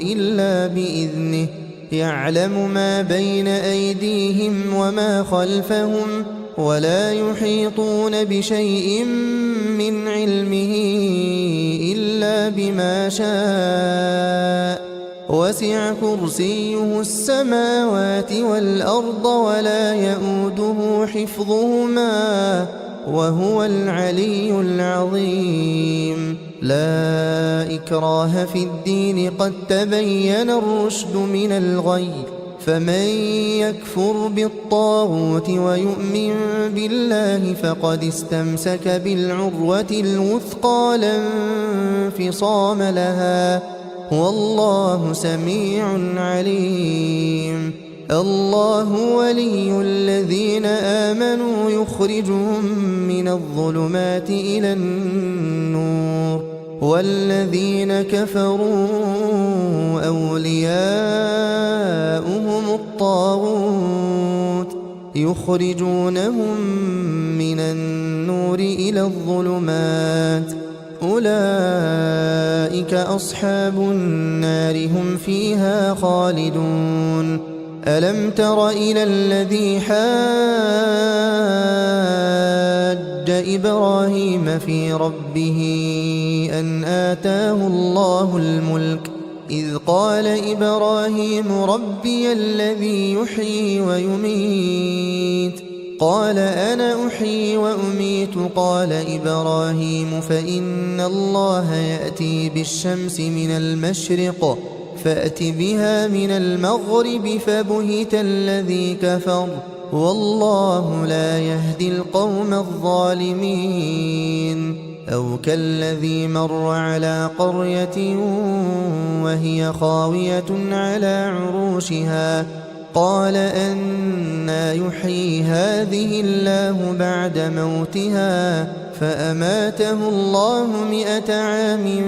إلا بإذنه يعلم ما بين أيديهم وما خلفهم ولا يحيطون بشيء من علمه إلا بما شاء وسع كرسيه السماوات والأرض ولا يؤوده حفظهما وهو العلي العظيم لا إكراه في الدين قد تبين الرشد من الغي فمن يكفر بالطاغوت ويؤمن بالله فقد استمسك بالعروة الوثقى لا انفصام لها والله سميع عليم الله ولي الذين آمنوا يخرجهم من الظلمات إلى النور والذين كفروا أولياؤهم الطاغوت يخرجونهم من النور إلى الظلمات أولئك أصحاب النار هم فيها خالدون ألم تر إلى الذي حاج إبراهيم في ربه أن آتاه الله الملك إذ قال إبراهيم ربي الذي يحيي ويميت قال أنا أحيي وأميت قال إبراهيم فإن الله يأتي بالشمس من المشرق فأت بها من المغرب فبهت الذي كفر والله لا يهدي القوم الظالمين أو كالذي مر على قرية وهي خاوية على عروشها قال أنى يحيي هذه الله بعد موتها فأماته الله 100 عام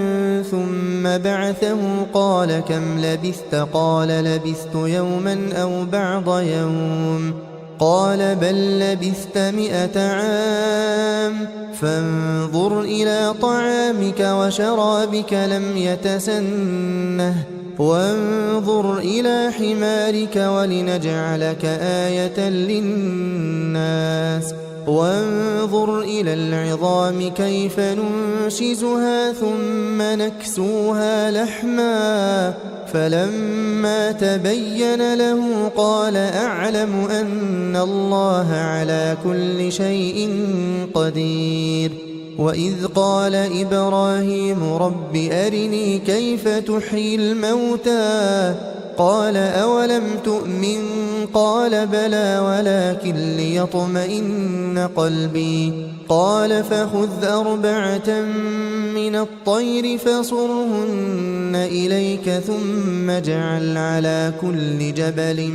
ثم بعثه قال كم لبثت قال لبثت يوما أو بعض يوم قال بل لبثت 100 عام فانظر إلى طعامك وشرابك لم يتسنه وانظر إلى حمارك ولنجعلك آية للناس وانظر إلى العظام كيف ننشزها ثم نكسوها لحما فلما تبين له قال أعلم أن الله على كل شيء قدير وإذ قال إبراهيم رب أرني كيف تحيي الموتى قال أولم تؤمن قال بلى ولكن ليطمئن قلبي قال فخذ 4 من الطير فصرهن إليك ثم اجعل على كل جبل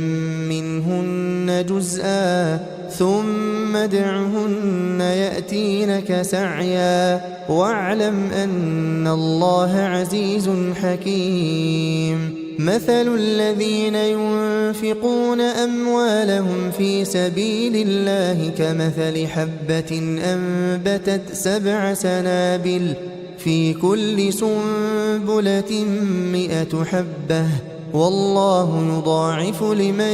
منهن جزءا ثم ادعهن يأتينك سعيا واعلم أن الله عزيز حكيم مثل الذين ينفقون أموالهم في سبيل الله كمثل حبة أنبتت 7 سنابل في كل سنبلة 100 حبة والله يضاعف لمن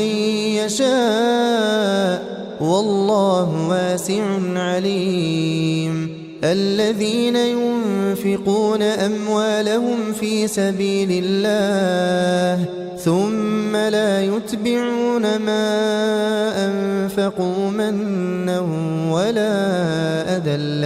يشاء والله واسع عليم الذين ينفقون أموالهم في سبيل الله ثم لا يتبعون ما أنفقوا منا ولا أذى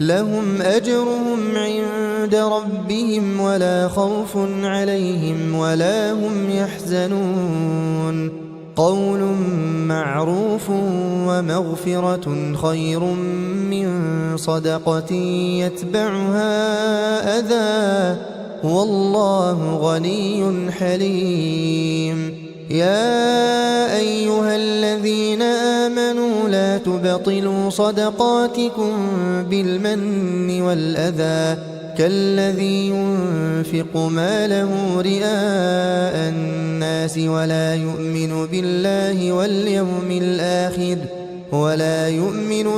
لهم أجرهم عند ربهم ولا خوف عليهم ولا هم يحزنون قول معروف ومغفرة خير من صدقة يتبعها أذى والله غني حليم يا أيها الذين آمنوا لا تبطلوا صدقاتكم بالمن والأذى كالذي ينفق ماله رئاء الناس ولا يؤمن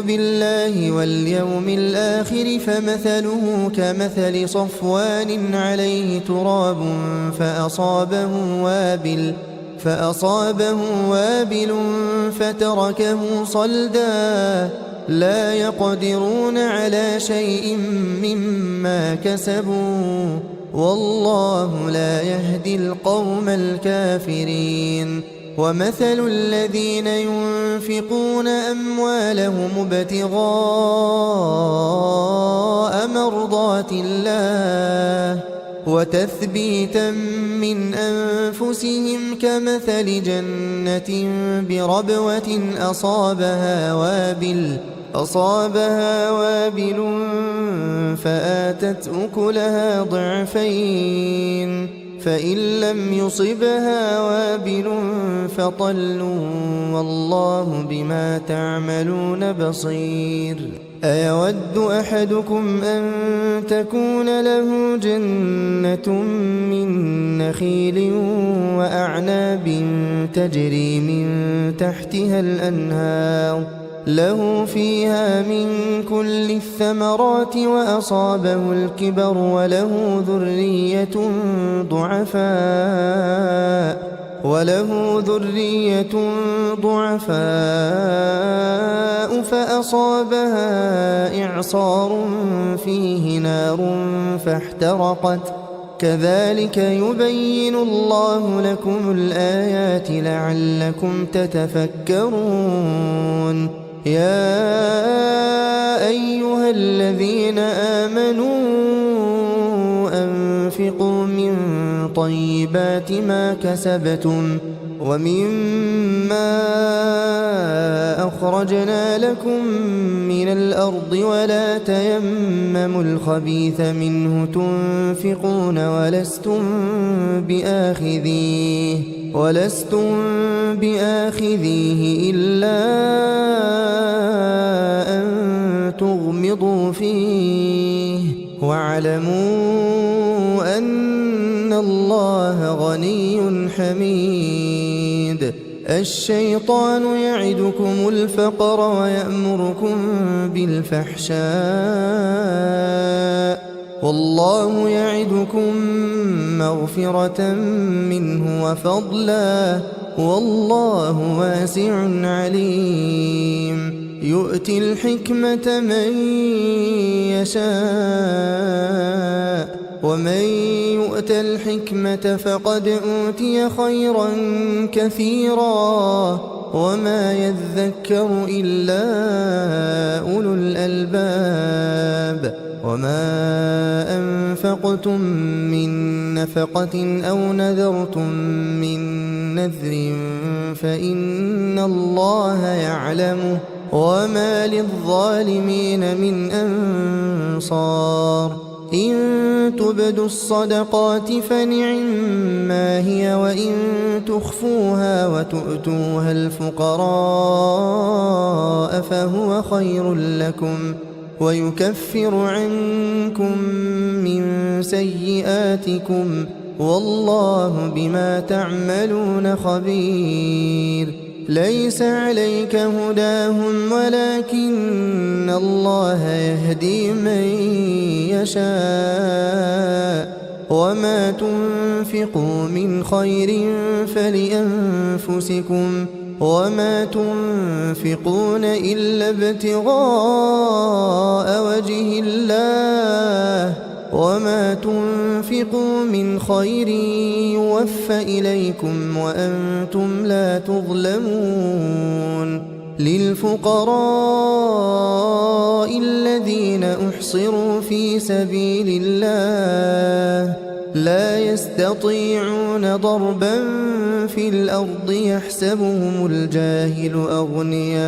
بالله واليوم الآخر فمثله كمثل صفوان عليه تراب فأصابه وابل فتركه صلدا لا يقدرون على شيء مما كسبوا والله لا يهدي القوم الكافرين ومثل الذين ينفقون أموالهم ابتغاء مرضات الله وتثبيتا من أنفسهم كمثل جنة بربوة أصابها وابل فآتت أكلها ضعفين فإن لم يصبها وابل فطل والله بما تعملون بصير أيود أحدكم أن تكون له جنة من نخيل وأعناب تجري من تحتها الأنهار له فيها من كل الثمرات وأصابه الكبر وله ذرية ضعفاء فأصابها إعصار فيه نار فاحترقت كذلك يبين الله لكم الآيات لعلكم تتفكرون يا أيها الذين آمنوا أنفقوا من طيبات ما كسبتم ومما أخرجنا لكم من الأرض ولا تيمموا الخبيث منه تنفقون ولستم بآخذيه إلا أن تغمضوا فيه واعلموا أن الله غني حميد الشيطان يعدكم الفقر ويأمركم بالفحشاء والله يعدكم مغفرة منه وفضلا والله واسع عليم يؤتي الحكمة من يشاء ومن يؤت الحكمة فقد أوتي خيرا كثيرا وما يذكر إلا أولو الألباب وما أنفقتم من نفقة أو نذرتم من نذر فإن الله يعلمه وما للظالمين من أنصار إن تبدوا الصدقات فنعما هي وإن تخفوها وتؤتوها الفقراء فهو خير لكم ويكفر عنكم من سيئاتكم والله بما تعملون خبير ليس عليك هداهم ولكن الله يهدي من يشاء وما تنفقوا من خير فلأنفسكم وما تنفقون إلا ابتغاء وجه الله وما تنفقوا من خير يوفى إليكم وأنتم لا تظلمون للفقراء الذين أحصروا في سبيل الله لا يستطيعون ضربا في الأرض يحسبهم الجاهل أغنياء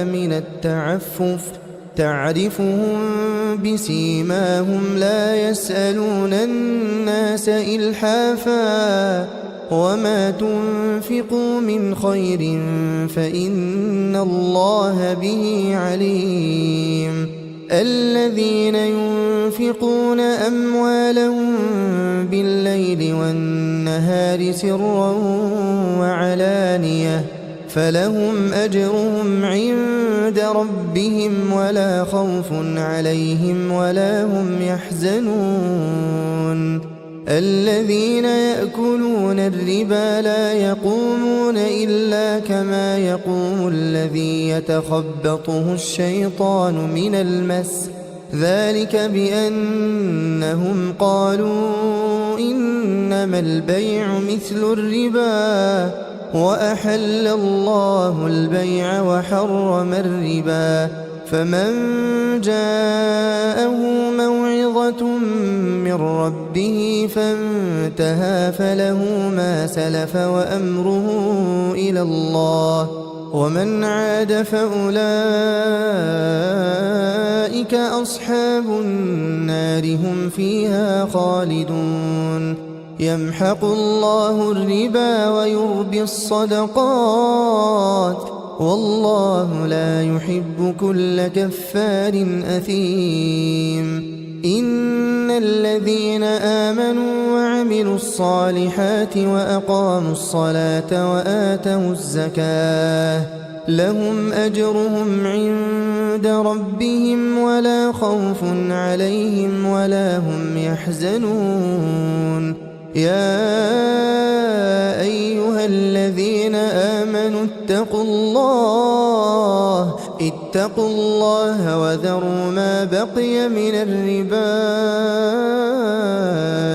من التعفف تعرفهم بسيماهم لا يسألون الناس إلحافا وما تنفقوا من خير فإن الله به عليم الذين ينفقون أموالهم بالليل والنهار سرا وعلانية فلهم أجرهم عند ربهم ولا خوف عليهم ولا هم يحزنون الذين يأكلون الربا لا يقومون إلا كما يقوم الذي يتخبطه الشيطان من المس ذلك بأنهم قالوا إنما البيع مثل الربا وأحل الله البيع وحرم الربا فمن جاءه موعظة من ربه فانتهى فله ما سلف وأمره إلى الله ومن عاد فأولئك أصحاب النار هم فيها خالدون يمحق الله الربا ويربي الصدقات والله لا يحب كل كفار أثيم إن الذين آمنوا وعملوا الصالحات وأقاموا الصلاة وآتوا الزكاة لهم أجرهم عند ربهم ولا خوف عليهم ولا هم يحزنون يا أيها الذين آمنوا اتقوا الله وذروا ما بقي من الربا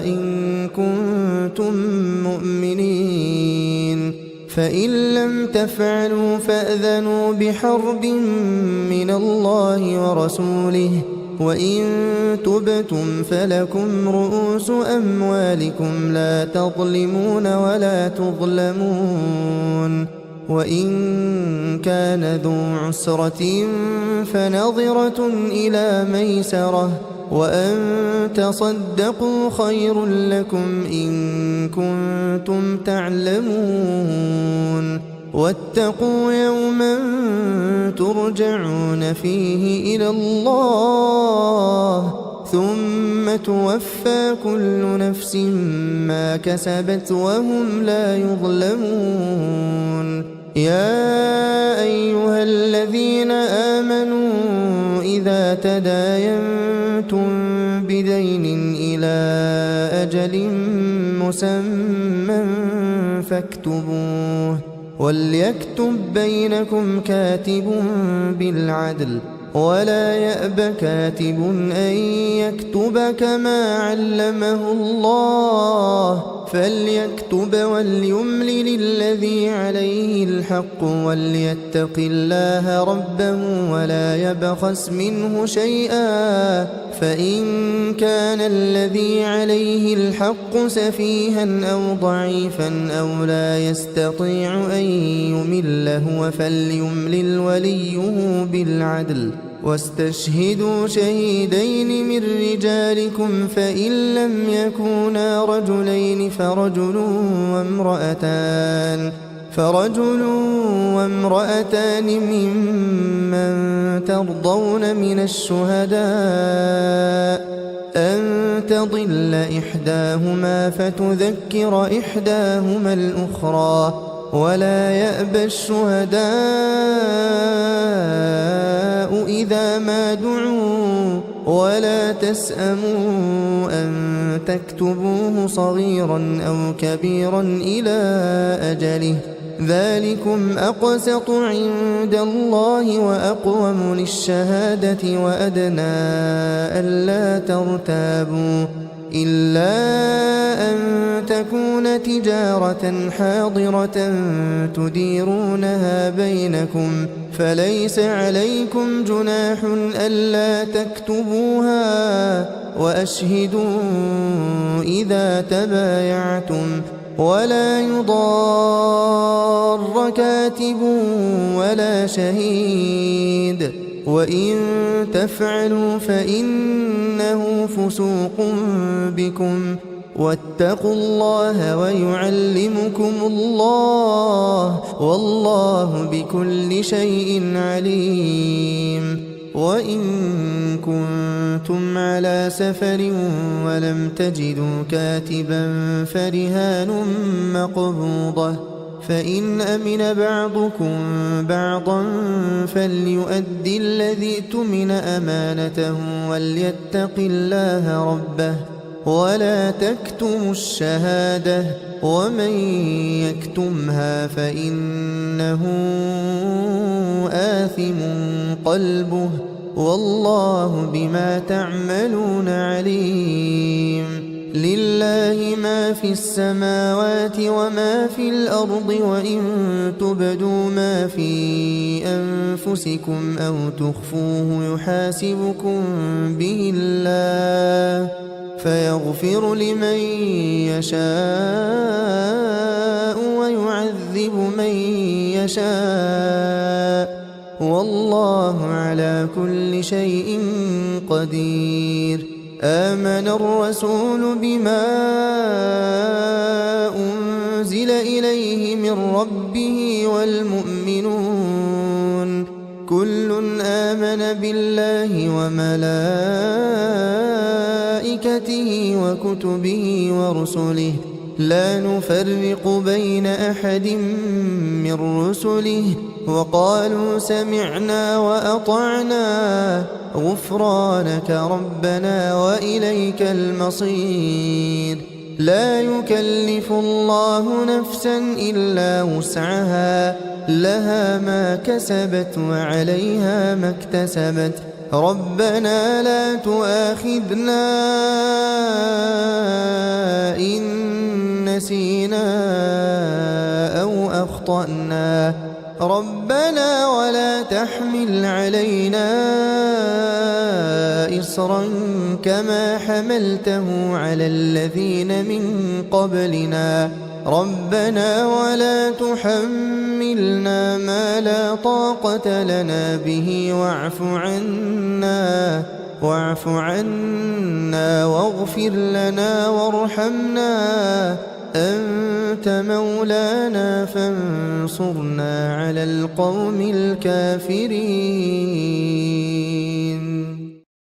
إن كنتم مؤمنين فإن لم تفعلوا فأذنوا بحرب من الله ورسوله وإن تبتم فلكم رؤوس أموالكم لا تظلمون ولا تظلمون وإن كان ذو عسرة فنظرة إلى ميسرة وأن تصدقوا خير لكم إن كنتم تعلمون واتقوا يوما ترجعون فيه إلى الله ثم توفى كل نفس ما كسبت وهم لا يظلمون يا أيها الذين آمنوا إذا تداينتم بدين إلى أجل مسمى فاكتبوه وليكتب بينكم كاتب بالعدل ولا يأب كاتب أن يكتب كما علمه الله فليكتب وليملل الذي عليه الحق وليتق الله ربه ولا يبخس منه شيئا، فإن كان الذي عليه الحق سفيها أو ضعيفا أو لا يستطيع أن يمل هو فليملل وليه بالعدل، واستشهدوا شهيدين من رجالكم فإن لم يكونا رجلين فرجل وامرأتان ممن ترضون من الشهداء أن تضل إحداهما فتذكر إحداهما الأخرى، ولا يأبى الشهداء إذا ما دعوا، ولا تسأموا أن تكتبوه صغيرا أو كبيرا إلى أجله، ذلكم أقسط عند الله وأقوم للشهادة وأدنى ألا ترتابوا، إلا أن تكون تجارة حاضرة تديرونها بينكم فليس عليكم جناح ألا تكتبوها، وأشهدوا إذا تبايعتم، ولا يضار كاتب ولا شهيد، وإن تفعلوا فإنه فسوق بكم، واتقوا الله ويعلمكم الله والله بكل شيء عليم. وإن كنتم على سفر ولم تجدوا كاتبا فرهان مقبوضة، فإن أمن بعضكم بعضا فليؤدي الذي اؤتمن أمانته وليتق الله ربه ولا تكتموا الشهادة، ومن يكتمها فإنه آثم قلبه والله بما تعملون عليم. لله ما في السماوات وما في الأرض، وإن تبدوا ما في أنفسكم أو تخفوه يحاسبكم به الله فيغفر لمن يشاء ويعذب من يشاء، والله على كل شيء قدير. آمن الرسول بما أنزل إليه من ربه والمؤمنون كل آمن بالله وملائكته وكتبه ورسله لا نفرق بين أحد من رسله، وقالوا سمعنا وأطعنا غفرانك ربنا وإليك المصير. لا يكلف الله نفسا إلا وسعها، لها ما كسبت وعليها ما اكتسبت. ربنا لا تؤاخذنا إن نسينا أو أخطأنا، ربنا ولا تحمل علينا إصرا كما حملته على الذين من قبلنا، ربنا ولا تحملنا ما لا طاقة لنا به واعف عنا واغفر لنا وارحمنا، أنت مولانا فانصرنا على القوم الكافرين.